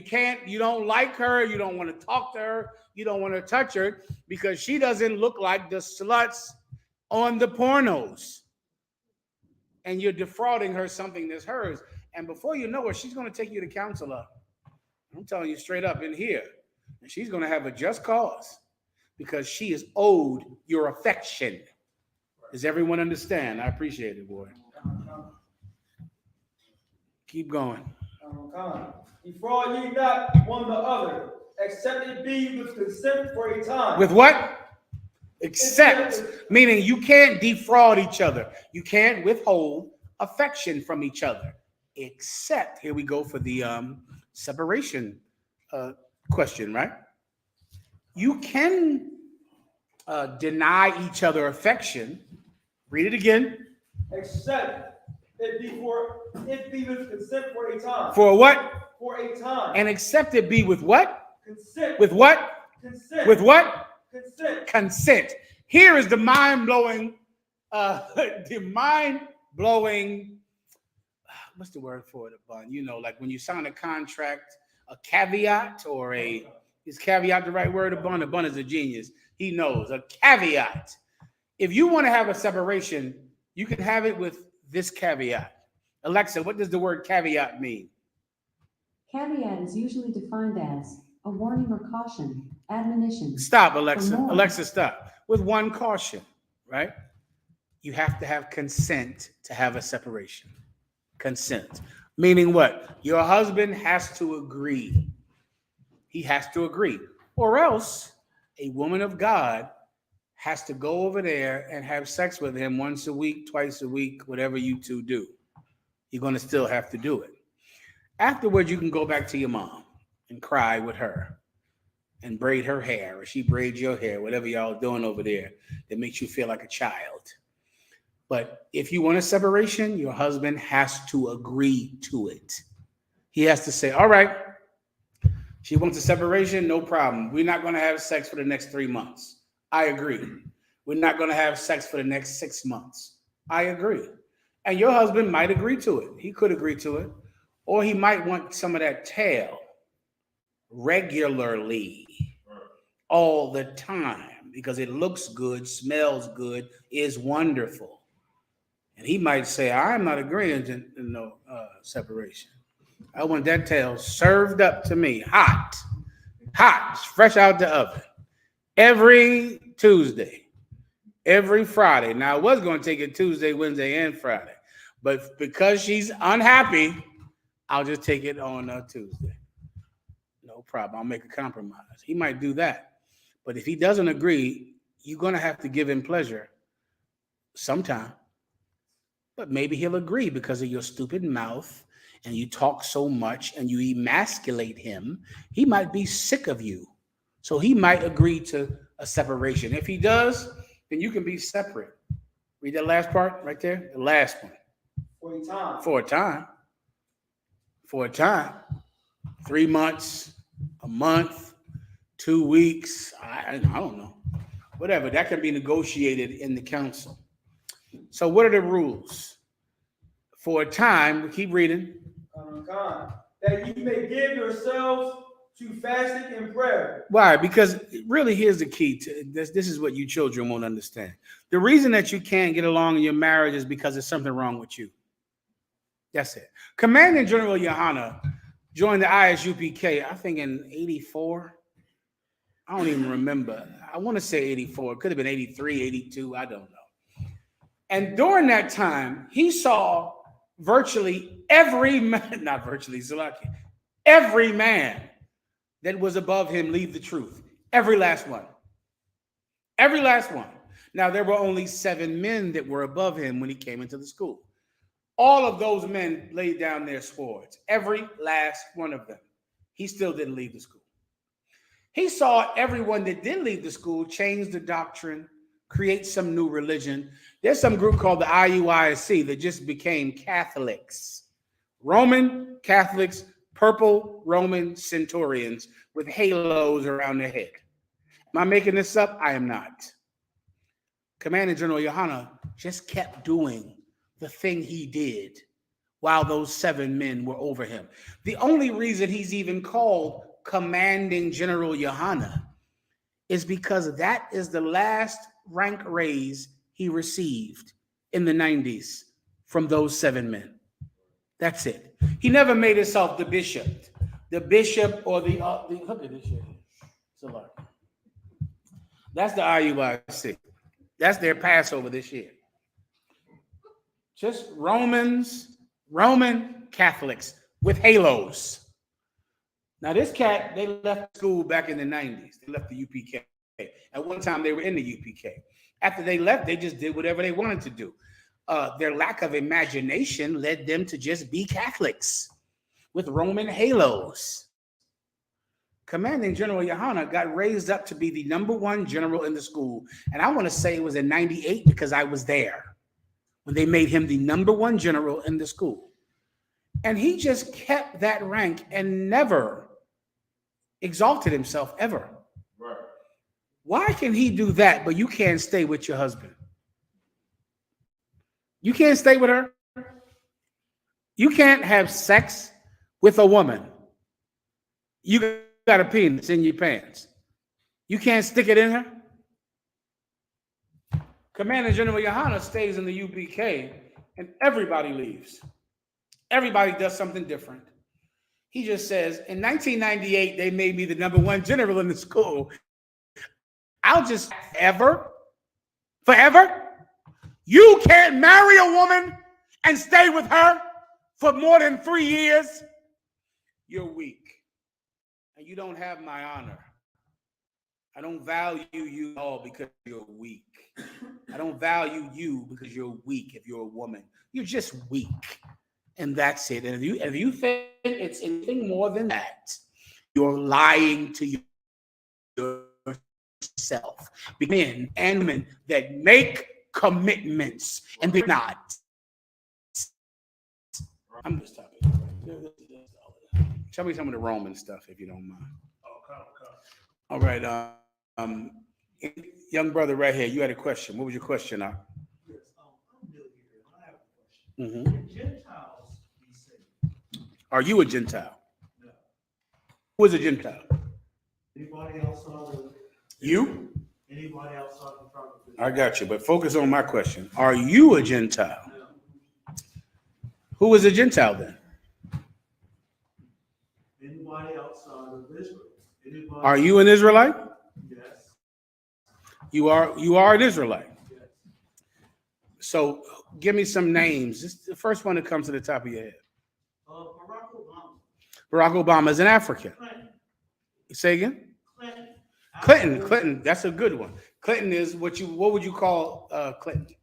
don't like her, you don't want to talk to her, you don't want to touch her because she doesn't look like the sluts on the pornos. And you're defrauding her something that's hers. And before you know it, she's going to take you to counselor. I'm telling you straight up in here. And she's going to have a just cause because she is owed your affection. Does everyone understand? I appreciate it, boy. Keep going. Defraud ye not one the other, except it be with consent for a time. With what? Except, meaning you can't defraud each other. You can't withhold affection from each other. Except, here we go for the separation question, right? You can deny each other affection. Read it again. Except it be with consent for a time. For what? For a time. And except it be with what? Consent. With what? Consent. With what? Consent. Consent. Here is the mind-blowing, what's the word for it, Bun? You know, like when you sign a contract, a caveat or is caveat the right word, Bun? Bun is a genius. He knows. A caveat. If you want to have a separation, you can have it with this caveat. Alexa, what does the word caveat mean? Caveat is usually defined as a warning or caution, admonition. Stop, Alexa. Alexa, stop. With one caution, right? You have to have consent to have a separation. Consent. Meaning what? Your husband has to agree. He has to agree. Or else a woman of God has to go over there and have sex with him once a week, twice a week, whatever you two do. You're going to still have to do it. Afterwards, you can go back to your mom and cry with her and braid her hair, or she braids your hair, whatever y'all doing over there that makes you feel like a child. But if you want a separation, your husband has to agree to it. He has to say, all right, she wants a separation, no problem. We're not going to have sex for the next 3 months. I agree. We're not going to have sex for the next 6 months. I agree. And your husband might agree to it. He could agree to it. Or he might want some of that tail regularly, all the time, because it looks good, smells good, is wonderful. And he might say, I'm not agreeing to no separation. I want that tail served up to me, hot, fresh out the oven, every Tuesday, every Friday. Now, I was going to take it Tuesday, Wednesday, and Friday. But because she's unhappy, I'll just take it on Tuesday. No problem. I'll make a compromise. He might do that. But if he doesn't agree, you're going to have to give him pleasure sometime. But maybe he'll agree because of your stupid mouth and you talk so much and you emasculate him. He might be sick of you. So he might agree to a separation. If he does, then you can be separate. Read that last part right there. The last one. For a time. For a time. For a time. 3 months, a month, 2 weeks. I don't know. Whatever. That can be negotiated in the council. So what are the rules? For a time, we keep reading. That you may give yourselves to fasting and prayer. Why? Because really, here's the key to this. This is what you children won't understand. The reason that you can't get along in your marriage is because there's something wrong with you. That's it. Commanding General Yohana joined the ISUPK, I think in 84. I don't even remember. I want to say 84. It could have been 83, 82. I don't know. And during that time, he saw virtually every man, not virtually, Zalaki, every man that was above him leave the truth. Every last one. Every last one. Now, there were only 7 men that were above him when he came into the school. All of those men laid down their swords. Every last one of them. He still didn't leave the school. He saw everyone that did leave the school change the doctrine, create some new religion. There's some group called the IUIC that just became Catholics. Roman Catholics, purple Roman centurions with halos around their head. Am I making this up? I am not. Commanding General Yohana just kept doing the thing he did while those 7 men were over him. The only reason he's even called Commanding General Yohana is because that is the last rank raise he received in the 90s from those 7 men. That's it. He never made himself the bishop. The bishop or the look at this shit. It's a lot. That's the IUIC. That's their Passover this year. Just Roman Catholics with halos. Now, this cat, they left school back in the 90s. They left the UPK. At one time, they were in the UPK. After they left, they just did whatever they wanted to do. Their lack of imagination led them to just be Catholics with Roman halos. Commanding General Yohana got raised up to be the #1 general in the school. And I want to say it was in 98 because I was there when they made him the #1 general in the school. And he just kept that rank and never exalted himself ever. Right. Why can he do that, but you can't stay with your husband? You can't stay with her. You can't have sex with a woman. You got a penis in your pants. You can't stick it in her. Commander General Yohana stays in the UPK and everybody leaves. Everybody does something different. He just says, in 1998, they made me the #1 general in the school. I'll just forever. You can't marry a woman and stay with her for more than 3 years. You're weak. And you don't have my honor. I don't value you at all because you're weak. I don't value you because you're weak if you're a woman. You're just weak. And that's it. And if you think it's anything more than that, you're lying to yourself. Men and women that make commitments and they're not. I'm just talking. Tell me some of the Roman stuff if you don't mind. All right. Young brother right here, you had a question. What was your question? Yes, I'm new here. I have a question. Mm-hmm. Can Gentiles be saved? Are you a Gentile? No. Who is a Gentile? Anybody outside of You? anybody outside the tribe of I got you, but focus on my question. Are you a Gentile? No. Who is a Gentile then? Anybody outside of Israel? Anybody? Are you an Israelite? Yes. You are an Israelite. Yes. So give me some names. Just the first one that comes to the top of your head. Barack Obama. Barack Obama is an African. Right. Say again? Clinton. Clinton, that's a good one. Clinton is what would you call Clinton?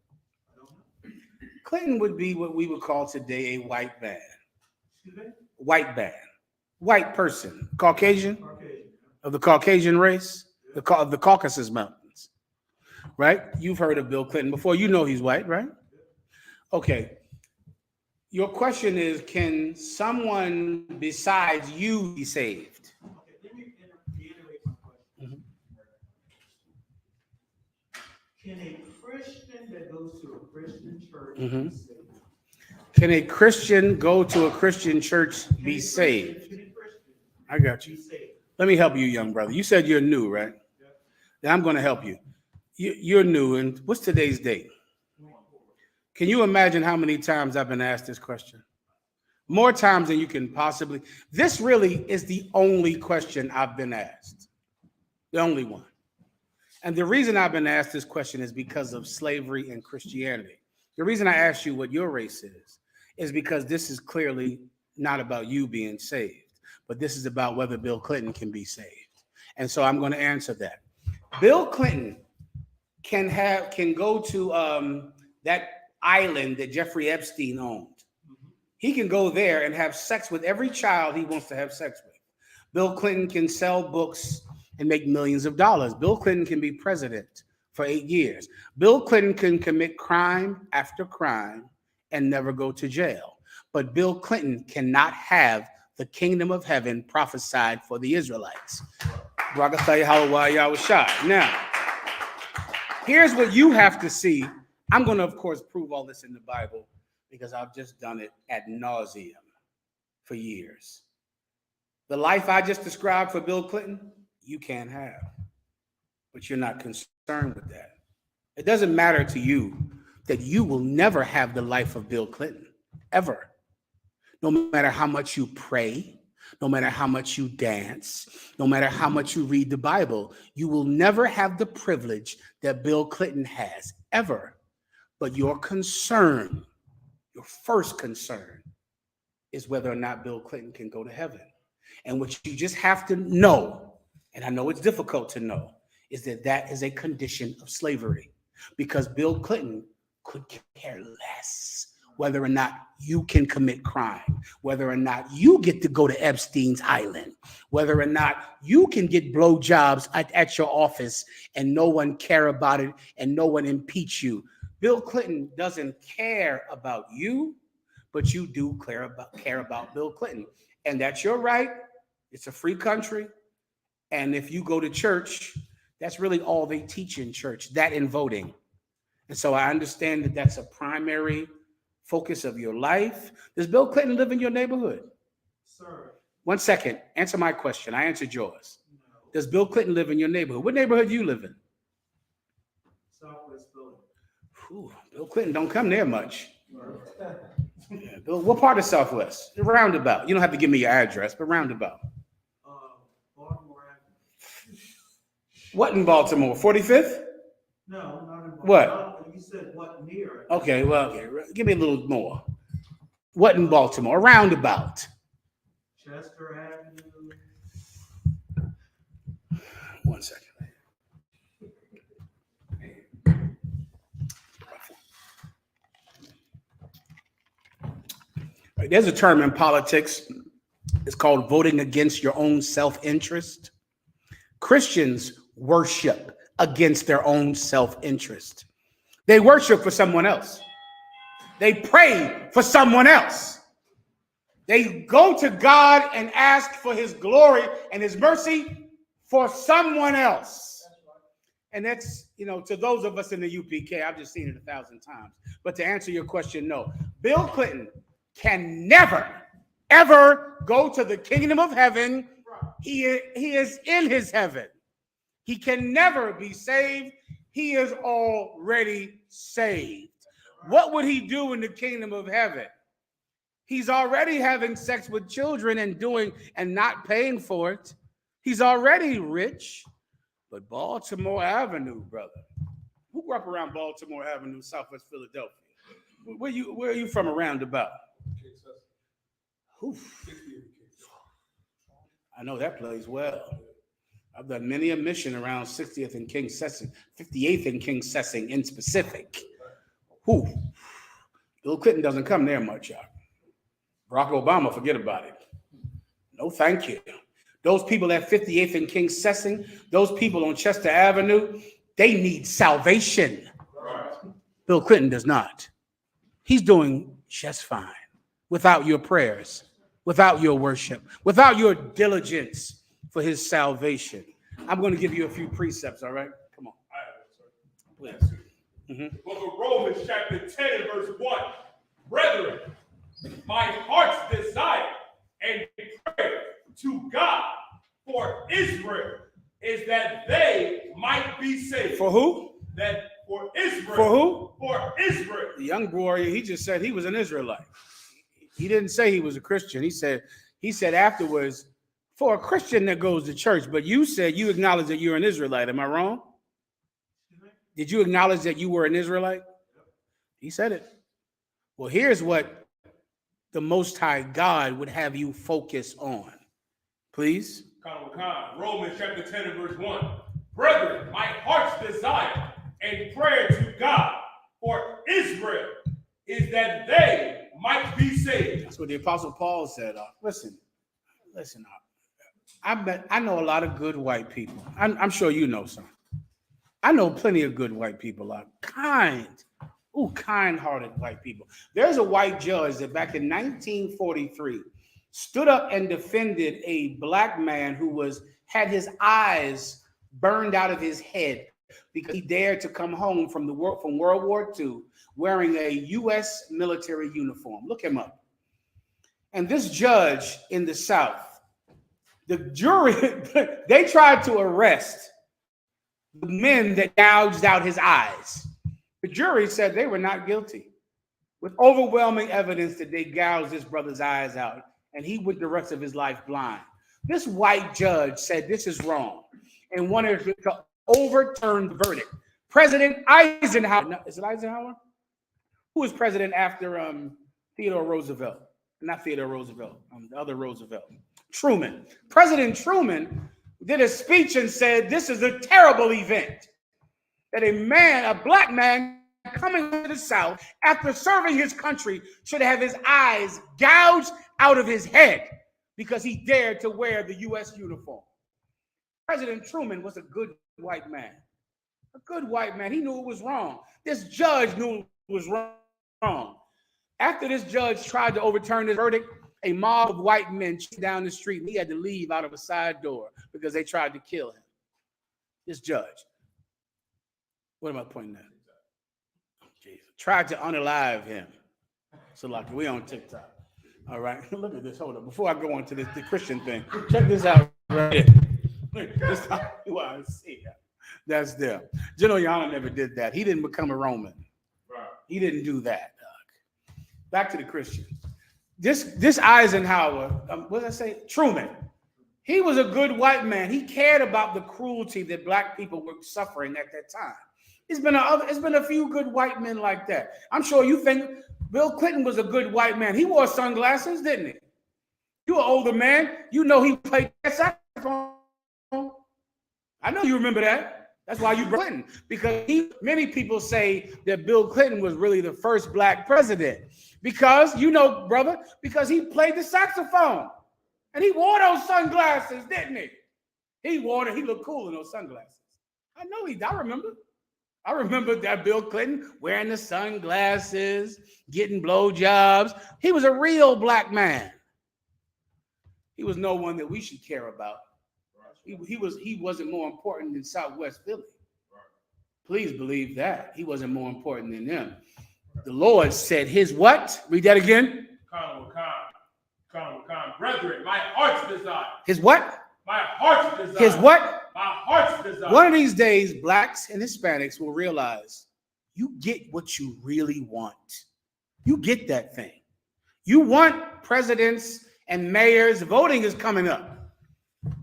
Clinton would be what we would call today a white man. White man. White person. Caucasian? Of the Caucasian race? Of the Caucasus Mountains. Right? You've heard of Bill Clinton before. You know he's white, right? Okay. Your question is, can someone besides you be saved? Okay, let me reiterate my question. Can a Christian that goes to a Christian church be saved? Can a Christian go to a Christian church be saved? I got you. Let me help you, young brother. You said you're new, right? Now I'm going to help you. You're new, and what's today's date? Can you imagine how many times I've been asked this question? More times than you can possibly. This really is the only question I've been asked. The only one. And the reason I've been asked this question is because of slavery and Christianity. The reason I asked you what your race is because this is clearly not about you being saved, but this is about whether Bill Clinton can be saved. And so I'm going to answer that. Bill Clinton can go to that island that Jeffrey Epstein owned. He can go there and have sex with every child he wants to have sex with. Bill Clinton can sell books and make millions of dollars. Bill Clinton can be president for 8 years. Bill Clinton can commit crime after crime and never go to jail. But Bill Clinton cannot have the kingdom of heaven prophesied for the Israelites. Now, here's what you have to see. I'm going to, of course, prove all this in the Bible because I've just done it ad nauseum for years. The life I just described for Bill Clinton, you can't have, but you're not concerned with that. It doesn't matter to you that you will never have the life of Bill Clinton, ever. No matter how much you pray, no matter how much you dance, no matter how much you read the Bible, you will never have the privilege that Bill Clinton has, ever. But your concern, your first concern, is whether or not Bill Clinton can go to heaven. And what you just have to know, and I know it's difficult to know, is that that is a condition of slavery. Because Bill Clinton could care less whether or not you can commit crime, whether or not you get to go to Epstein's Island, whether or not you can get blowjobs at your office and no one care about it and no one impeach you. Bill Clinton doesn't care about you, but you do care about Bill Clinton. And that's your right. It's a free country. And if you go to church, that's really all they teach in church, that and voting. And so I understand that that's a primary focus of your life. Does Bill Clinton live in your neighborhood? Sir. 1 second. Answer my question. I answered yours. No. Does Bill Clinton live in your neighborhood? What neighborhood do you live in? Southwest Philly. Bill Clinton don't come there much. Yeah, Bill, what part of Southwest? Roundabout. You don't have to give me your address, but roundabout. Baltimore Avenue. What in Baltimore? 45th? No, not in Baltimore. What? You said what near? Okay, well, okay. Give me a little more. What in Baltimore? Roundabout. Chester Avenue. 1 second. There's a term in politics. It's called voting against your own self-interest. Christians worship against their own self-interest. They worship for someone else. They pray for someone else. They go to God and ask for his glory and his mercy for someone else. And that's, to those of us in the UPK, I've just seen it 1,000 times. But to answer your question, no. Bill Clinton can never, ever go to the kingdom of heaven. He is in his heaven. He can never be saved. He is already saved. What would he do in the kingdom of heaven? He's already having sex with children and not paying for it. He's already rich. But Baltimore Avenue, brother. Who grew up around Baltimore Avenue, Southwest Philadelphia? Where are you from around about? Oof. I know that place well. I've done many a mission around 60th and King Sessing, 58th and King Sessing in specific. Whew. Bill Clinton doesn't come there much, y'all. Barack Obama, forget about it. No, thank you. Those people at 58th and King Sessing, those people on Chester Avenue, they need salvation. Right. Bill Clinton does not. He's doing just fine without your prayers, without your worship, without your diligence for his salvation. I'm going to give you a few precepts, all right? Come on. Please. The book of Romans, chapter 10, and verse 1. Brethren, my heart's desire and prayer to God for Israel is that they might be saved. For who? That for Israel. For who? For Israel. The young warrior, he just said he was an Israelite. He didn't say he was a Christian. He said afterwards, for a Christian that goes to church, but you said you acknowledge that you're an Israelite. Am I wrong? Did you acknowledge that you were an Israelite? He said it. Well, here's what the Most High God would have you focus on. Please. Romans chapter 10 and verse 1. Brethren, my heart's desire and prayer to God for Israel is that they might be saved. That's what the Apostle Paul said. Listen. I know a lot of good white people. I'm sure you know some. I know plenty of good white people are kind-hearted white people. There's a white judge that back in 1943 stood up and defended a black man who had his eyes burned out of his head because he dared to come home from World War II wearing a U.S. military uniform. Look him up. And this judge in the South, the jury, they tried to arrest the men that gouged out his eyes. The jury said they were not guilty, with overwhelming evidence that they gouged this brother's eyes out, and he went the rest of his life blind. This white judge said this is wrong and wanted to overturn the verdict. President Eisenhower, is it Eisenhower? Who was president after Theodore Roosevelt? Not Theodore Roosevelt, the other Roosevelt. Truman. President Truman did a speech and said, this is a terrible event. That a black man coming to the South after serving his country should have his eyes gouged out of his head because he dared to wear the U.S. uniform. President Truman was a good white man. A good white man. He knew it was wrong. This judge knew it was wrong. After this judge tried to overturn his verdict, a mob of white men chased down the street, and he had to leave out of a side door because they tried to kill him. This judge. What am I pointing at? Jesus. Tried to unalive him. So like we on TikTok. All right. Look at this. Hold up. Before I go on to the Christian thing, check this out right here. This is how I see that. That's there. General Yana never did that. He didn't become a Roman. Right. He didn't do that, Doug. Back to the Christians. This Eisenhower, what did I say? Truman. He was a good white man. He cared about the cruelty that black people were suffering at that time. It's been a few good white men like that. I'm sure you think Bill Clinton was a good white man. He wore sunglasses, didn't he? You're an older man. You know he played saxophone. I know you remember that. That's why you Clinton, because many people say that Bill Clinton was really the first black president. Because, brother, because he played the saxophone. And he wore those sunglasses, didn't he? He looked cool in those sunglasses. I remember that Bill Clinton wearing the sunglasses, getting blowjobs. He was a real black man. He was no one that we should care about. He wasn't more important than Southwest Philly. Please believe that. He wasn't more important than them. The Lord said his what? Read that again. Brethren, my heart's desire. His what? My heart's desire. His what? My heart's desire. One of these days, blacks and Hispanics will realize you get what you really want. You get that thing. You want presidents and mayors. Voting is coming up.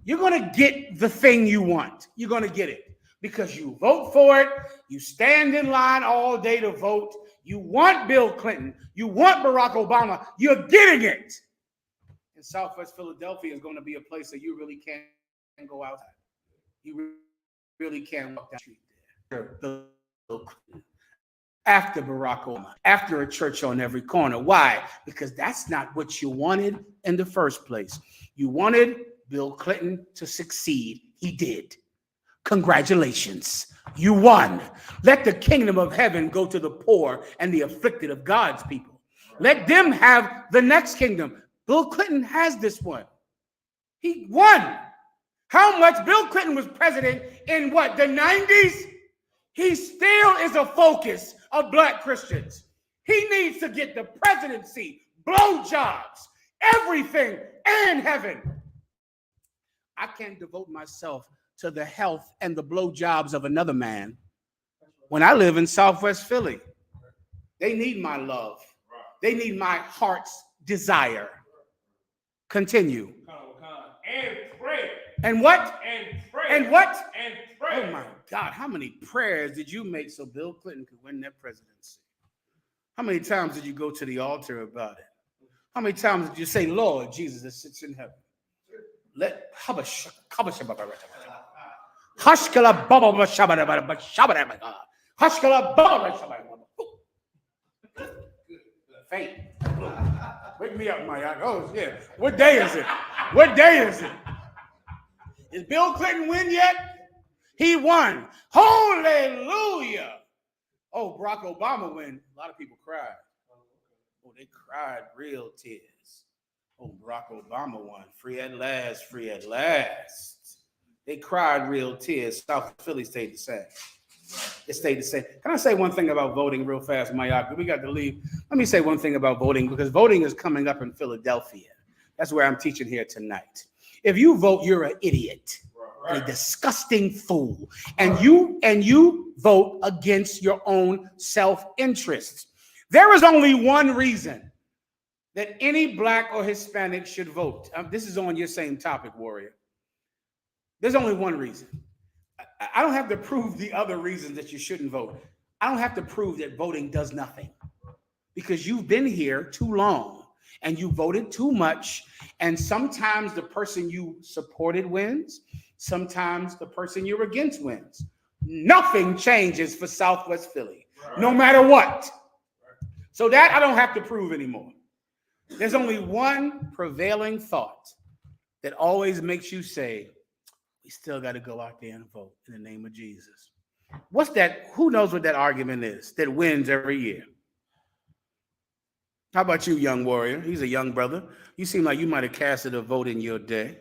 You're going to get the thing you want. You're going to get it because you vote for it. You stand in line all day to vote. You want Bill Clinton. You want Barack Obama. You're getting it. And Southwest Philadelphia is going to be a place that you really can't go outside. You really can't walk down the street there. Bill Clinton, after Barack Obama, after a church on every corner. Why? Because that's not what you wanted in the first place. You wanted Bill Clinton to succeed. He did. Congratulations. You won. Let the kingdom of heaven go to the poor and the afflicted of God's people. Let them have the next kingdom. Bill Clinton has this one. He won. How much? Bill Clinton was president in what, the 90s? He still is a focus of black Christians. He needs to get the presidency, blowjobs, everything, and heaven. I can't devote myself to the health and the blowjobs of another man when I live in Southwest Philly. They need my love. They need my heart's desire. Continue. And pray. And what? And pray. And what? And pray. Oh my God, how many prayers did you make so Bill Clinton could win that presidency? How many times did you go to the altar about it? How many times did you say, Lord Jesus that sits in heaven? Let Hashkala Baba Shabba Hashkala Baba Faint. Wake me up, my God. Oh, yeah. What day is it? What day is it? Is Bill Clinton win yet? He won. Hallelujah. Oh, Barack Obama win. A lot of people cried. Oh, they cried real tears. Oh, Barack Obama won. Free at last, free at last. They cried real tears. South Philly stayed the same. It stayed the same. Can I say one thing about voting real fast, Mayak? We got to leave. Let me say one thing about voting, because voting is coming up in Philadelphia. That's where I'm teaching here tonight. If you vote, you're an idiot, a disgusting fool, and you vote against your own self-interest. There is only one reason that any black or Hispanic should vote. This is on your same topic, Warrior. There's only one reason. I don't have to prove the other reasons that you shouldn't vote. I don't have to prove that voting does nothing, because you've been here too long and you voted too much. And sometimes the person you supported wins. Sometimes the person you're against wins. Nothing changes for Southwest Philly, no matter what. So that I don't have to prove anymore. There's only one prevailing thought that always makes you say, we still got to go out there and vote in the name of Jesus. What's that? Who knows what that argument is that wins every year? How about you, young warrior? He's a young brother. You seem like you might have casted a vote in your day.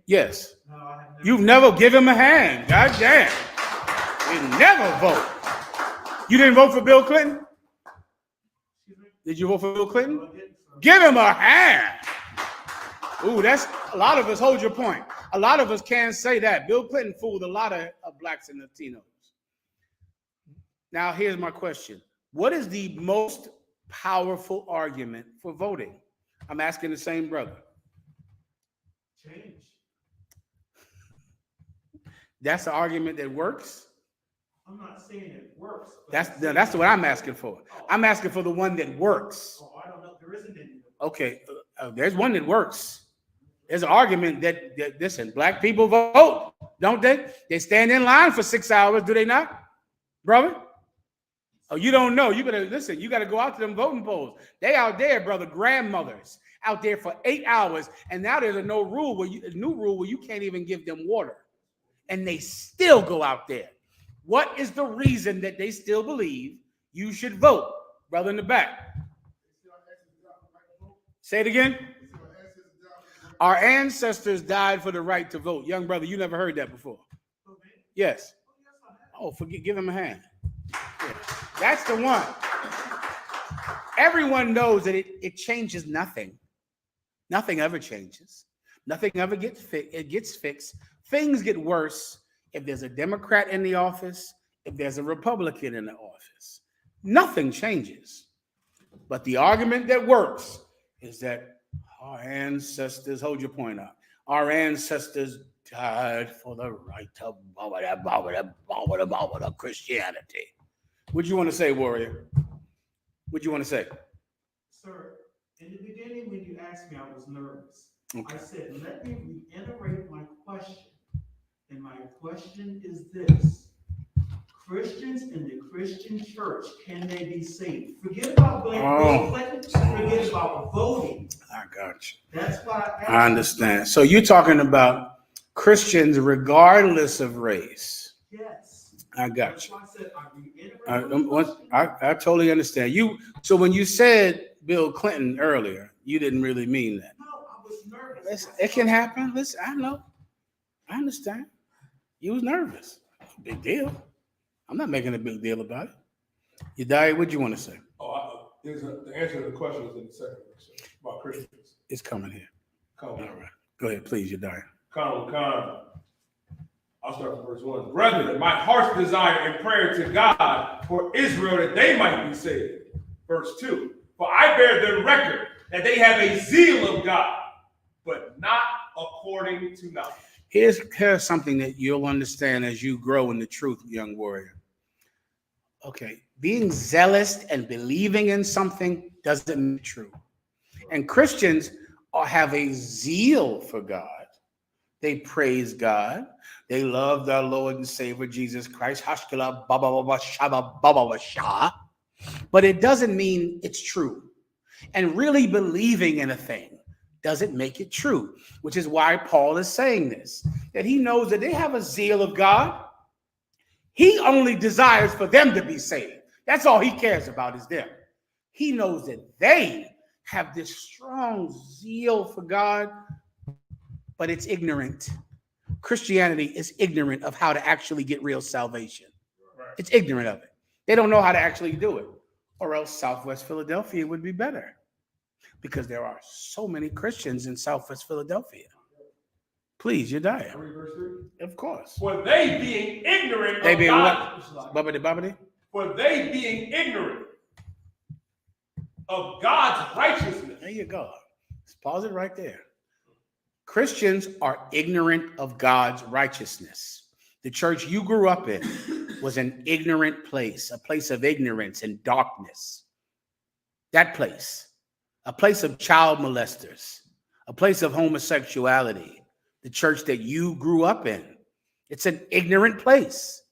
Yes. No, I have never. You've never given him a hand. God damn. You never vote. You didn't vote for Bill Clinton? Did you vote for Bill Clinton? Give him a hand. Ooh, that's a lot of us. Hold your point. A lot of us can't say that. Bill Clinton fooled a lot of blacks and Latinos. Now, here's my question. What is the most powerful argument for voting? I'm asking the same brother. Change. That's the argument that works? I'm not saying it works. That's what I'm asking for. I'm asking for the one that works. Oh, I don't know. There isn't any. Okay, there's one that works. There's an argument that listen, black people vote, don't they? They stand in line for 6 hours, do they not, brother? Oh, you don't know. You better listen. You got to go out to them voting polls. They out there, brother, grandmothers out there for 8 hours, and now there's a new rule where you can't even give them water, and they still go out there. What is the reason that they still believe you should vote, brother in the back? Say it again. Our ancestors died for the right to vote. Young brother, you never heard that before. Yes. Oh, give him a hand. Yeah. That's the one. Everyone knows that it changes nothing. Nothing ever changes. Nothing ever gets fixed. It gets fixed. Things get worse if there's a Democrat in the office, if there's a Republican in the office. Nothing changes. But the argument that works is that our ancestors, hold your point out, our ancestors died for the right to Christianity. What do you want to say, warrior? What do you want to say? Sir, in the beginning when you asked me, I was nervous. Okay. I said, let me reiterate my question. And my question is this. Christians in the Christian church, can they be saved? Forget about Bill Clinton. Forget about voting. I got you. That's why I understand. So you're talking about Christians regardless of race. Yes. I got That's you. why I said, are you interested in the question? I totally understand. So when you said Bill Clinton earlier, you didn't really mean that. No, I was nervous. It can happen. Listen, I know. I understand. You was nervous. Big deal. I'm not making a big deal about it. You died. What'd you want to say? The answer to the question is in the second verse about Christians. It's coming here. Come All on. right. Go ahead, please. You died. Come. I'll start from verse 1. Brethren, my heart's desire and prayer to God for Israel that they might be saved. Verse 2. For I bear them record that they have a zeal of God, but not according to knowledge. Here's something that you'll understand as you grow in the truth, young warrior. Okay, being zealous and believing in something doesn't mean true. And Christians have a zeal for God. They praise God. They love their Lord and Savior Jesus Christ. But it doesn't mean it's true. And really believing in a thing doesn't make it true, which is why Paul is saying this, that he knows that they have a zeal of God. He only desires for them to be saved. That's all he cares about is them. He knows that they have this strong zeal for God, but it's ignorant. Christianity is ignorant of how to actually get real salvation. It's ignorant of it. They don't know how to actually do it. Or else Southwest Philadelphia would be better, because there are so many Christians in Southwest Philadelphia. Please, you're dying. Verse 3. Of course. For they being ignorant They of being God. what? Bubbity. For they being ignorant of God's righteousness. There you go. Just pause it right there. Christians are ignorant of God's righteousness. The church you grew up in was an ignorant place, a place of ignorance and darkness. That place, a place of child molesters, a place of homosexuality, the church that you grew up in. It's an ignorant place.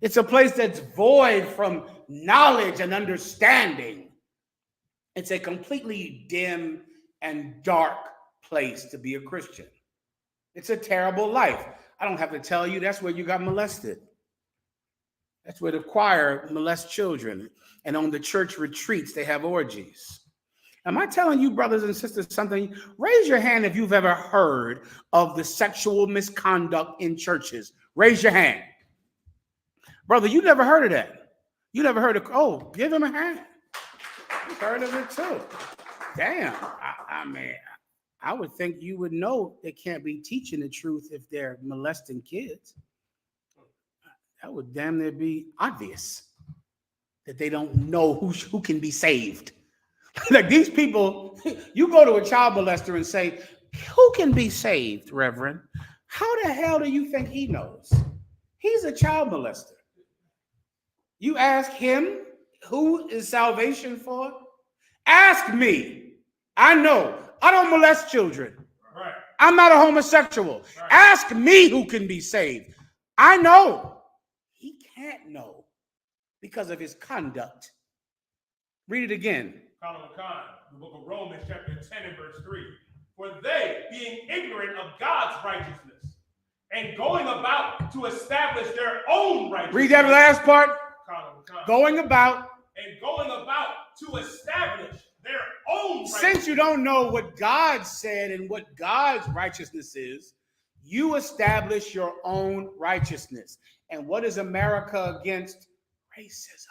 It's a place that's void from knowledge and understanding. It's a completely dim and dark place to be a Christian. It's a terrible life. I don't have to tell you, that's where you got molested. That's where the choir molests children. And on the church retreats, they have orgies. Am I telling you, brothers and sisters, something? Raise your hand if you've ever heard of the sexual misconduct in churches. Raise your hand. Brother, you never heard of that. You never heard of, oh, give him a hand. You've heard of it too. Damn. I mean, I would think you would know they can't be teaching the truth if they're molesting kids. That would damn near be obvious that they don't know who can be saved. Like these people, you go to a child molester and say, who can be saved, Reverend? How the hell do you think he knows? He's a child molester. You ask him, who is salvation for? Ask me. I know. I don't molest children. Right. I'm not a homosexual. Right. Ask me who can be saved. I know. He can't know because of his conduct. Read it again. The book of Romans, chapter 10 and verse 3. For they, being ignorant of God's righteousness and going about to establish their own righteousness. Read that last part. Going about. And going about to establish their own righteousness. Since you don't know what God said and what God's righteousness is, you establish your own righteousness. And what is America against? Racism.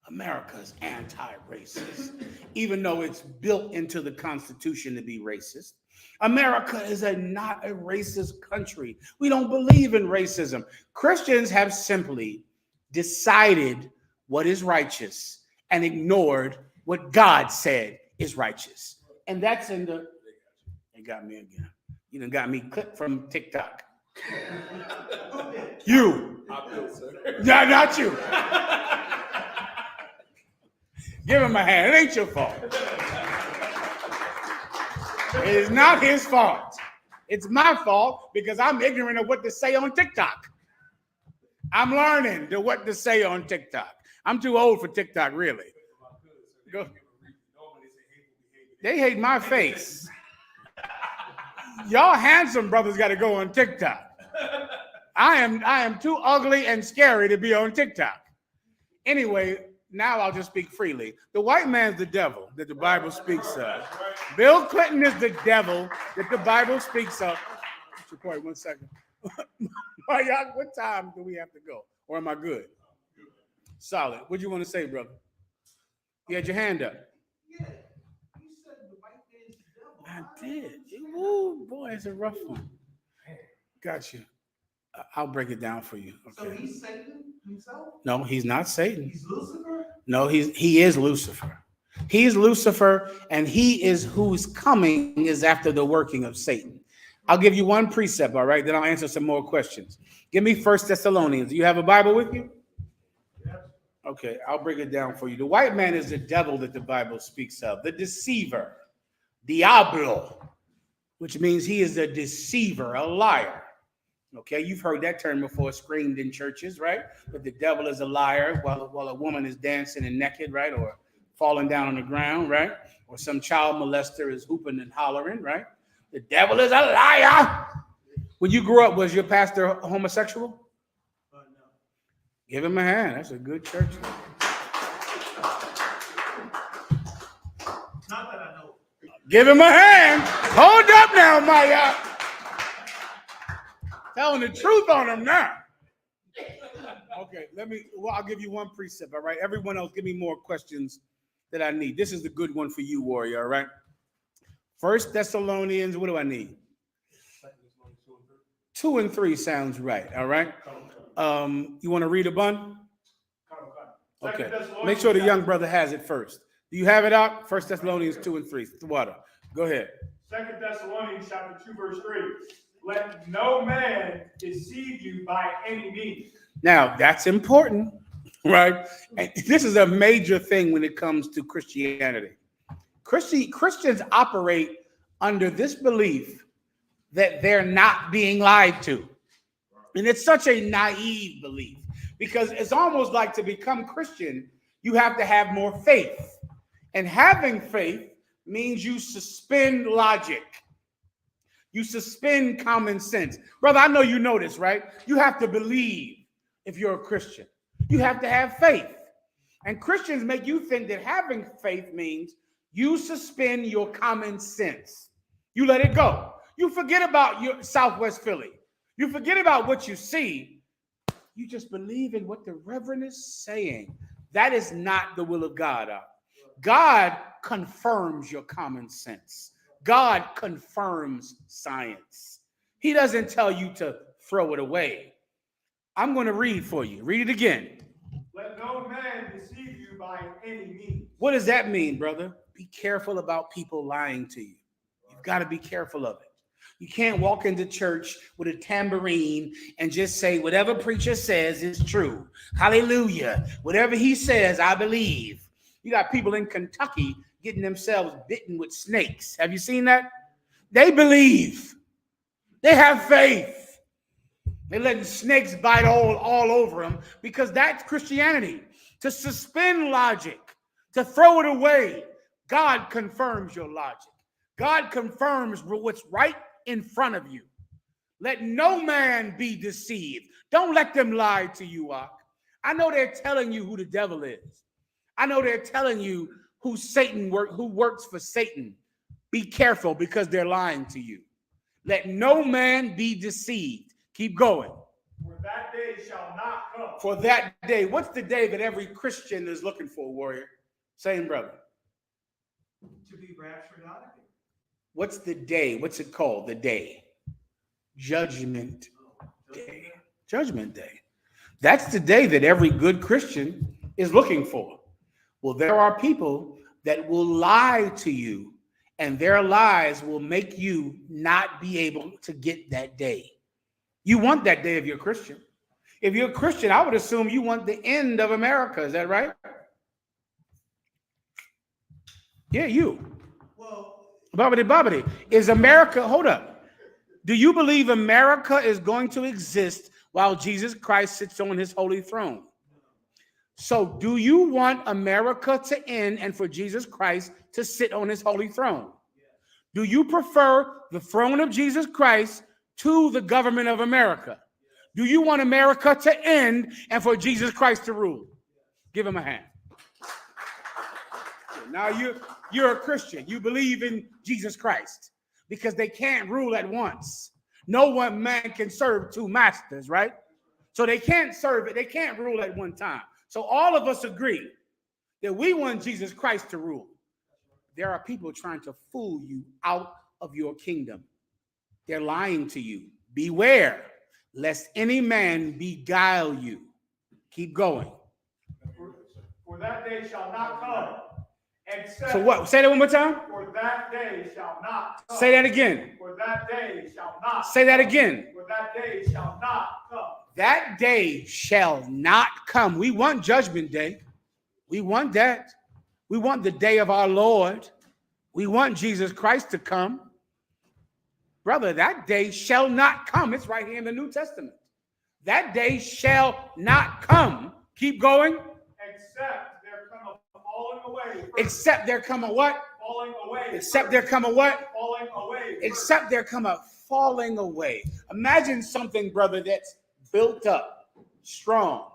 America is anti-racist, even though it's built into the Constitution to be racist. America is not a racist country. We don't believe in racism. Christians have simply decided what is righteous and ignored what God said is righteous. And that's in the, they got me again. You done got me clipped from TikTok. You. No, not you. Give him a hand. It ain't your fault. It is not his fault. It's my fault because I'm ignorant of what to say on TikTok. I'm learning what to say on TikTok. I'm too old for TikTok, really. Go. They hate my face. Y'all handsome brothers got to go on TikTok. I am too ugly and scary to be on TikTok. Anyway, now I'll just speak freely. The white man's the devil that the Bible speaks of. Bill Clinton is the devil that the Bible speaks of. Wait 1 second. What time do we have to go? Or am I good? Solid. What do you want to say, brother? You had your hand up. Yeah, you said the white man's the devil. I did. Ooh, boy, it's a rough one. Got you. I'll break it down for you. Okay. So he's Satan himself? No, he's not Satan. He's Lucifer? No, he is Lucifer. He's Lucifer, and he is who's coming is after the working of Satan. I'll give you one precept, all right? Then I'll answer some more questions. Give me 1 Thessalonians. Do you have a Bible with you? Yes. Okay, I'll break it down for you. The white man is the devil that the Bible speaks of, the deceiver, diablo, which means he is a deceiver, a liar. Okay, you've heard that term before, screamed in churches, right? But the devil is a liar while a woman is dancing and naked, right? Or falling down on the ground, right? Or some child molester is hooping and hollering, right? The devil is a liar. When you grew up, was your pastor homosexual? No. Give him a hand. That's a good church. Not that I know. Give him a hand. Hold up now, Maya. Telling the truth on him now. Okay, I'll give you one precept, all right? Everyone else, give me more questions that I need. This is the good one for you, warrior, all right? 1 Thessalonians, what do I need? 2 and 3 sounds right, all right? You want to read a bun? Okay, make sure the young brother has it first. Do you have it out? 1 Thessalonians 2 and 3, water. Go ahead. 2 Thessalonians chapter 2, verse 3. Let no man deceive you by any means. Now, that's important, right? And this is a major thing when it comes to Christianity. Christians operate under this belief that they're not being lied to. And it's such a naive belief because it's almost like to become Christian, you have to have more faith. And having faith means you suspend logic. You suspend common sense. Brother, I know you know this, right? You have to believe if you're a Christian. You have to have faith. And Christians make you think that having faith means you suspend your common sense. You let it go. You forget about your Southwest Philly. You forget about what you see. You just believe in what the Reverend is saying. That is not the will of God. God confirms your common sense. God confirms science. He doesn't tell you to throw it away. I'm going to read for you. Read it again. Let no man deceive you by any means. What does that mean, brother? Be careful about people lying to you. You've got to be careful of it. You can't walk into church with a tambourine and just say whatever preacher says is true. Hallelujah. Whatever he says, I believe. You got people in Kentucky getting themselves bitten with snakes. Have you seen that? They believe. They have faith. They're letting snakes bite all over them because that's Christianity. To suspend logic, to throw it away. God confirms your logic. God confirms what's right in front of you. Let no man be deceived. Don't let them lie to you, Ak. I know they're telling you who the devil is. I know they're telling you who works for Satan. Be careful because they're lying to you. Let no man be deceived. Keep going. For that day shall not come. For that day. What's the day that every Christian is looking for, warrior? Same brother. To be raptured out of here. What's the day? What's it called? The day. Judgment Day. Judgment Day. That's the day that every good Christian is looking for. Well, there are people that will lie to you, and their lies will make you not be able to get that day. You want that day if you're a Christian. If you're a Christian, I would assume you want the end of America. Is that right? Yeah, you. Well, Bobbity. Is America, hold up. Do you believe America is going to exist while Jesus Christ sits on his holy throne? So do you want America to end and for Jesus Christ to sit on his holy throne? Do you prefer the throne of Jesus Christ to the government of America? Do you want America to end and for Jesus Christ to rule? Give him a hand. Now you're a Christian. You believe in Jesus Christ because they can't rule at once. No one man can serve two masters, right? So they can't serve it. They can't rule at one time. So all of us agree that we want Jesus Christ to rule. There are people trying to fool you out of your kingdom. They're lying to you. Beware, lest any man beguile you. Keep going. For that day shall not come. Except, So what? Say that one more time. For that day shall not come. Say that again. For that day shall not. Say that again. For that day shall not come. That day shall not come. We want judgment day. We want that. We want the day of our Lord. We want Jesus Christ to come. Brother, that day shall not come. It's right here in the New Testament. That day shall not come. Keep going. Except there come a falling away. Except there come a what? Falling away. Except there come a what? Falling away. Except there come a falling away. Imagine something, brother, that's built up, strong.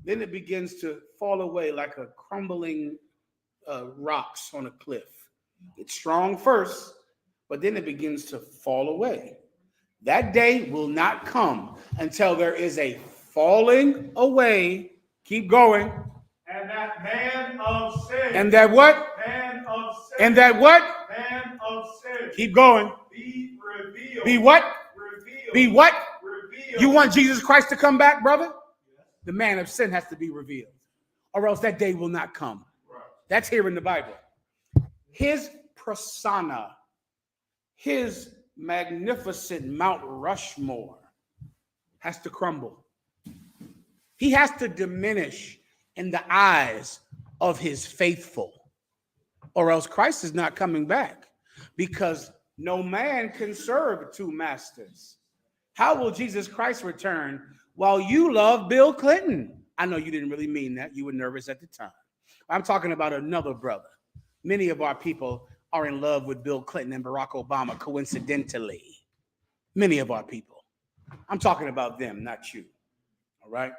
Then it begins to fall away like a crumbling rocks on a cliff. It's strong first, but then it begins to fall away. That day will not come until there is a falling away. Keep going. And that man of sin. And that what? Man of sin. And that what? Man of sin. Keep going. Be revealed. Be what? Revealed. Be what? Revealed. You want Jesus Christ to come back, brother? The man of sin has to be revealed, or else that day will not come. That's here in the Bible. His persona, his magnificent Mount Rushmore has to crumble. He has to diminish in the eyes of his faithful, or else Christ is not coming back, because no man can serve two masters. How will Jesus Christ return while you love Bill Clinton? I know you didn't really mean that. You were nervous at the time. I'm talking about another brother. Many of our people are in love with Bill Clinton and Barack Obama, coincidentally. Many of our people. I'm talking about them, not you. All right?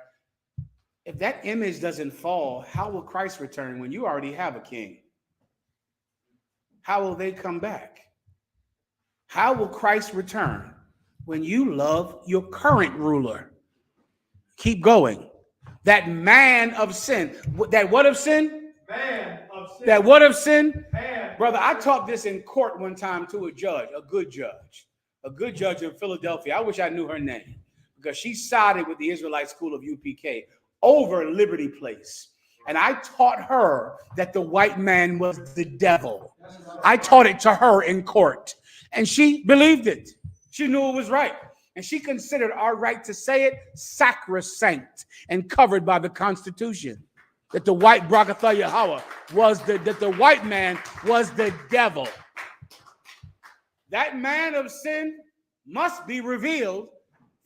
If that image doesn't fall, how will Christ return when you already have a king? How will they come back? How will Christ return when you love your current ruler? Keep going. That man of sin. That what of sin? Man of sin. That what of sin? Man. Brother, I taught this in court one time to a judge, a good judge in Philadelphia. I wish I knew her name, because she sided with the Israelite school of UPK over Liberty Place. And I taught her that the white man was the devil. I taught it to her in court, and she believed it. She knew it was right. And she considered our right to say it sacrosanct and covered by the Constitution. That the white Brakatha Yahweh was that the white man was the devil. That man of sin must be revealed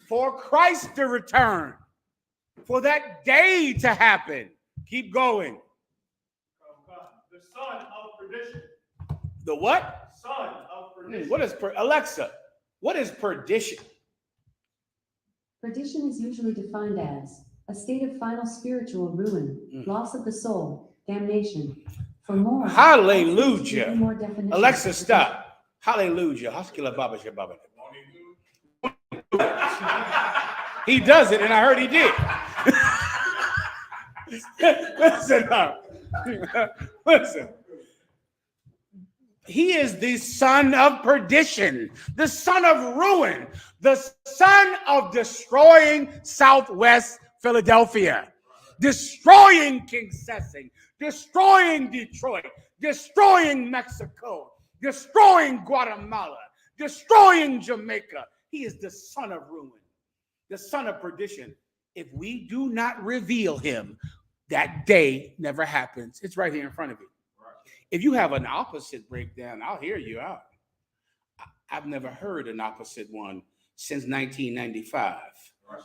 for Christ to return, for that day to happen. Keep going. The son of perdition. The what? Son of perdition. What is Alexa? What is perdition? Perdition is usually defined as a state of final spiritual ruin, loss of the soul, damnation. For more, Hallelujah. more definitions. Alexa, stop. Hallelujah. Haskila Baba Shababa. He does it, and I heard he did. Listen. He is the son of perdition, the son of ruin, the son of destroying Southwest Philadelphia, destroying King Sessing, destroying Detroit, destroying Mexico, destroying Guatemala, destroying Jamaica. He is the son of ruin, the son of perdition. If we do not reveal him, that day never happens. It's right here in front of you. If you have an opposite breakdown, I'll hear you out. I've never heard an opposite one since 1995.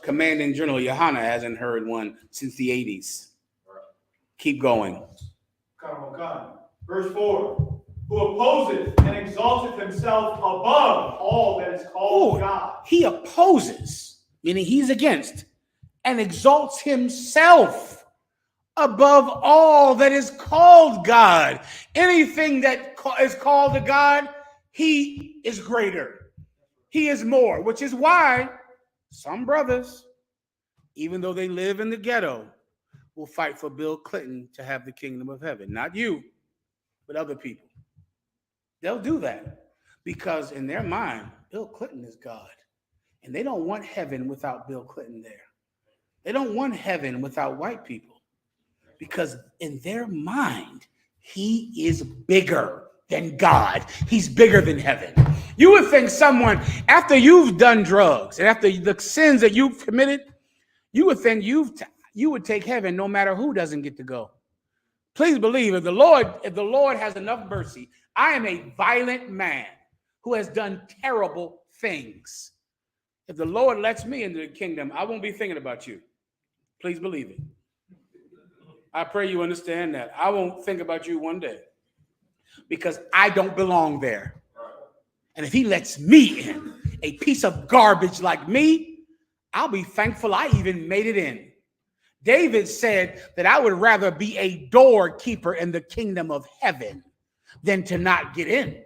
Commanding General Yohana hasn't heard one since the 80s. Keep going. Verse 4. Who opposeth and exalteth himself above all that is called God. He opposes, meaning he's against, and exalts himself above all that is called God. Anything that is called a God, he is greater. He is more, which is why some brothers, even though they live in the ghetto, will fight for Bill Clinton to have the kingdom of heaven. Not you, but other people. They'll do that because in their mind, Bill Clinton is God. And they don't want heaven without Bill Clinton there. They don't want heaven without white people because in their mind, he is bigger than God. He's bigger than heaven. You would think someone, after you've done drugs and after the sins that you've committed, you would think you would take heaven no matter who doesn't get to go. Please believe if the Lord has enough mercy, I am a violent man who has done terrible things. If the Lord lets me into the kingdom, I won't be thinking about you. Please believe it. I pray you understand that. I won't think about you one day because I don't belong there. And if he lets me in, a piece of garbage like me, I'll be thankful I even made it in. David said that I would rather be a doorkeeper in the kingdom of heaven than to not get in.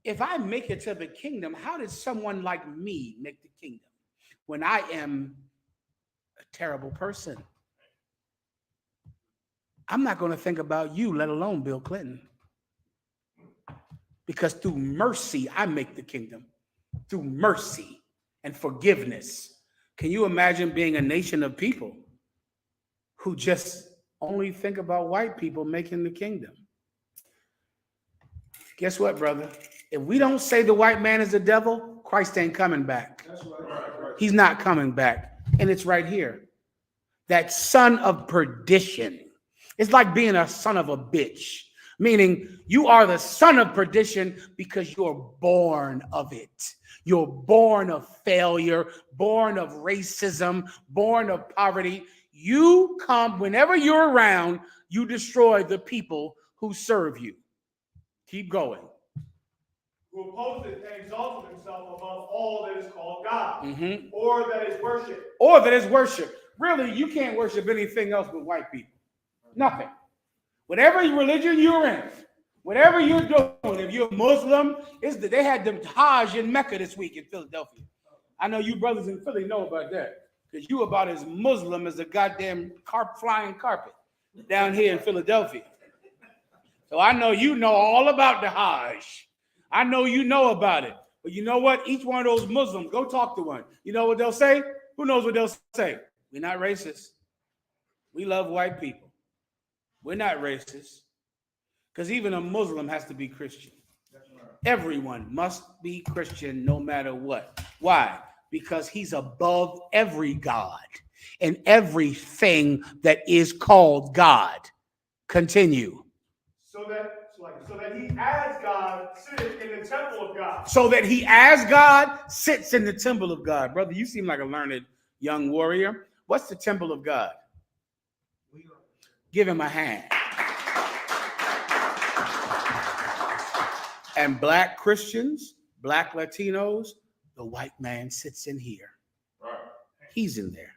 If I make it to the kingdom, how did someone like me make the kingdom when I am a terrible person? I'm not going to think about you, let alone Bill Clinton. Because through mercy, I make the kingdom. Through mercy and forgiveness. Can you imagine being a nation of people who just only think about white people making the kingdom? Guess what, brother? If we don't say the white man is the devil, Christ ain't coming back. That's right. He's not coming back. And it's right here. That son of perdition. It's like being a son of a bitch. Meaning you are the son of perdition because you're born of it. You're born of failure, born of racism, born of poverty. You come, whenever you're around, you destroy the people who serve you. Keep going. Who opposes and exalteth himself above all that is called God, or that is worship. Or that is worship. Really, you can't worship anything else but white people. Nothing. Whatever religion you're in, whatever you're doing, if you're Muslim, they had the Hajj in Mecca this week in Philadelphia. I know you brothers in Philly know about that because you about as Muslim as a goddamn flying carpet down here in Philadelphia. So I know you know all about the Hajj. I know you know about it. But you know what? Each one of those Muslims, go talk to one. You know what they'll say? Who knows what they'll say? We're not racist. We love white people. We're not racist. Because even a Muslim has to be Christian. Everyone must be Christian no matter what. Why? Because he's above every God and everything that is called God. Continue. So that he as God sitteth in the temple of God. So that he as God sits in the temple of God. Brother, you seem like a learned young warrior. What's the temple of God? Give him a hand. And black Christians, black Latinos, the white man sits in here. Right. He's in there.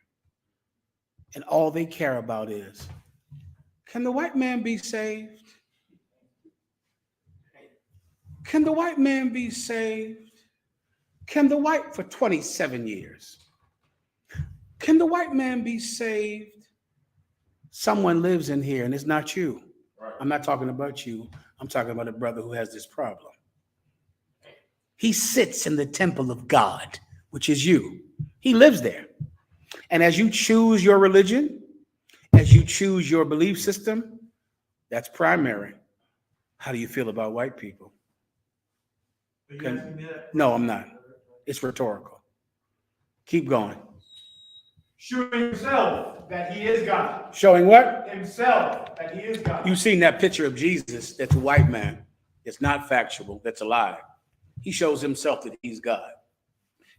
And all they care about is, can the white man be saved? Can the white man be saved? For 27 years. Can the white man be saved? Someone lives in here and it's not you. Right. I'm not talking about you. I'm talking about a brother who has this problem. He sits in the temple of God, which is you. He lives there. And as you choose your religion, as you choose your belief system, that's primary. How do you feel about white people? No, I'm not. It's rhetorical. Keep going. Showing himself that he is God. Showing what? Himself that he is God. You've seen that picture of Jesus. That's a white man. It's not factual. That's a lie. He shows himself that he's God.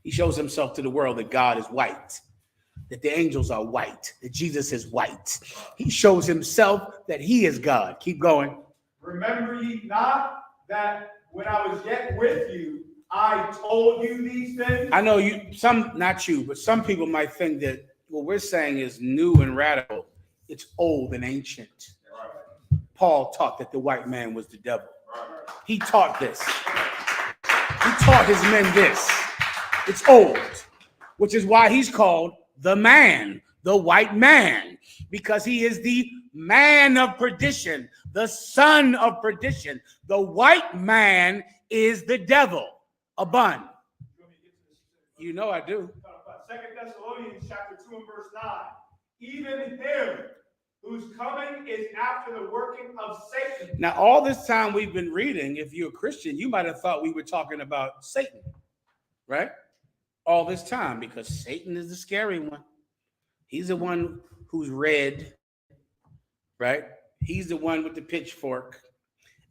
He shows himself to the world that God is white, that the angels are white, that Jesus is white. He shows himself that he is God. Keep going. Remember ye not that when I was yet with you, I told you these things? I know you, some, not you, but some people might think that what we're saying is new and radical. It's old and ancient. Paul taught that the white man was the devil. He taught this. He taught his men this. It's old, which is why he's called the man, the white man, because he is the man of perdition, the son of perdition. The white man is the devil. A bun. You know I do. 2 Thessalonians chapter 2 and verse 9. Even him whose coming is after the working of Satan. Now, all this time we've been reading, if you're a Christian, you might have thought we were talking about Satan, right? All this time, because Satan is the scary one. He's the one who's red, right? He's the one with the pitchfork.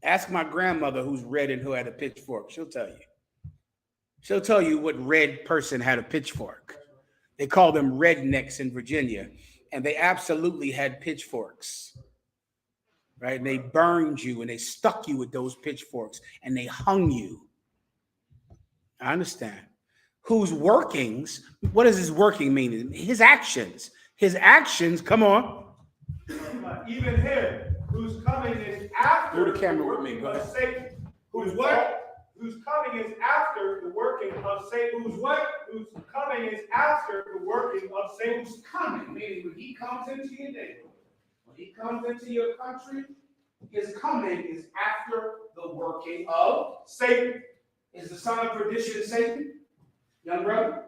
Ask my grandmother who's red and who had a pitchfork. She'll tell you. She'll tell you what red person had a pitchfork. They call them rednecks in Virginia, and they absolutely had pitchforks, right? And they burned you and they stuck you with those pitchforks and they hung you. I understand. Whose workings, what does his working mean? His actions. His actions, come on. Even him whose coming is after Go to camera the with me, working go of ahead. Satan. Who's what? Whose coming is after the working of Satan. Whose what? Whose coming is after the working of Satan. Who's coming, meaning when he comes into your neighborhood, when he comes into your country, his coming is after the working of Satan. Is the son of perdition Satan? Young brother?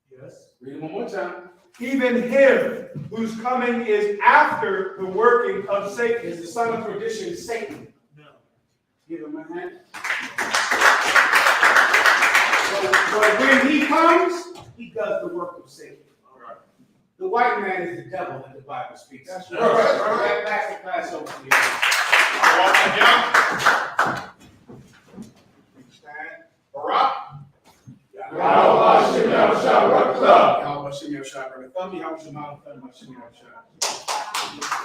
Yes. Read it one more time. Even him whose coming is after the working of Satan. Is the son of perdition Satan? No. Give him a hand. But when he comes, he does the work of Satan. The white man is the devil that the Bible speaks. That's right. That pass the class over to you. Stand. Barack. Yahweh Hashem Yahushua Barakah. Yahweh Hashem Yahushua Barakah. Yahweh Hashem Yahushua Barakah.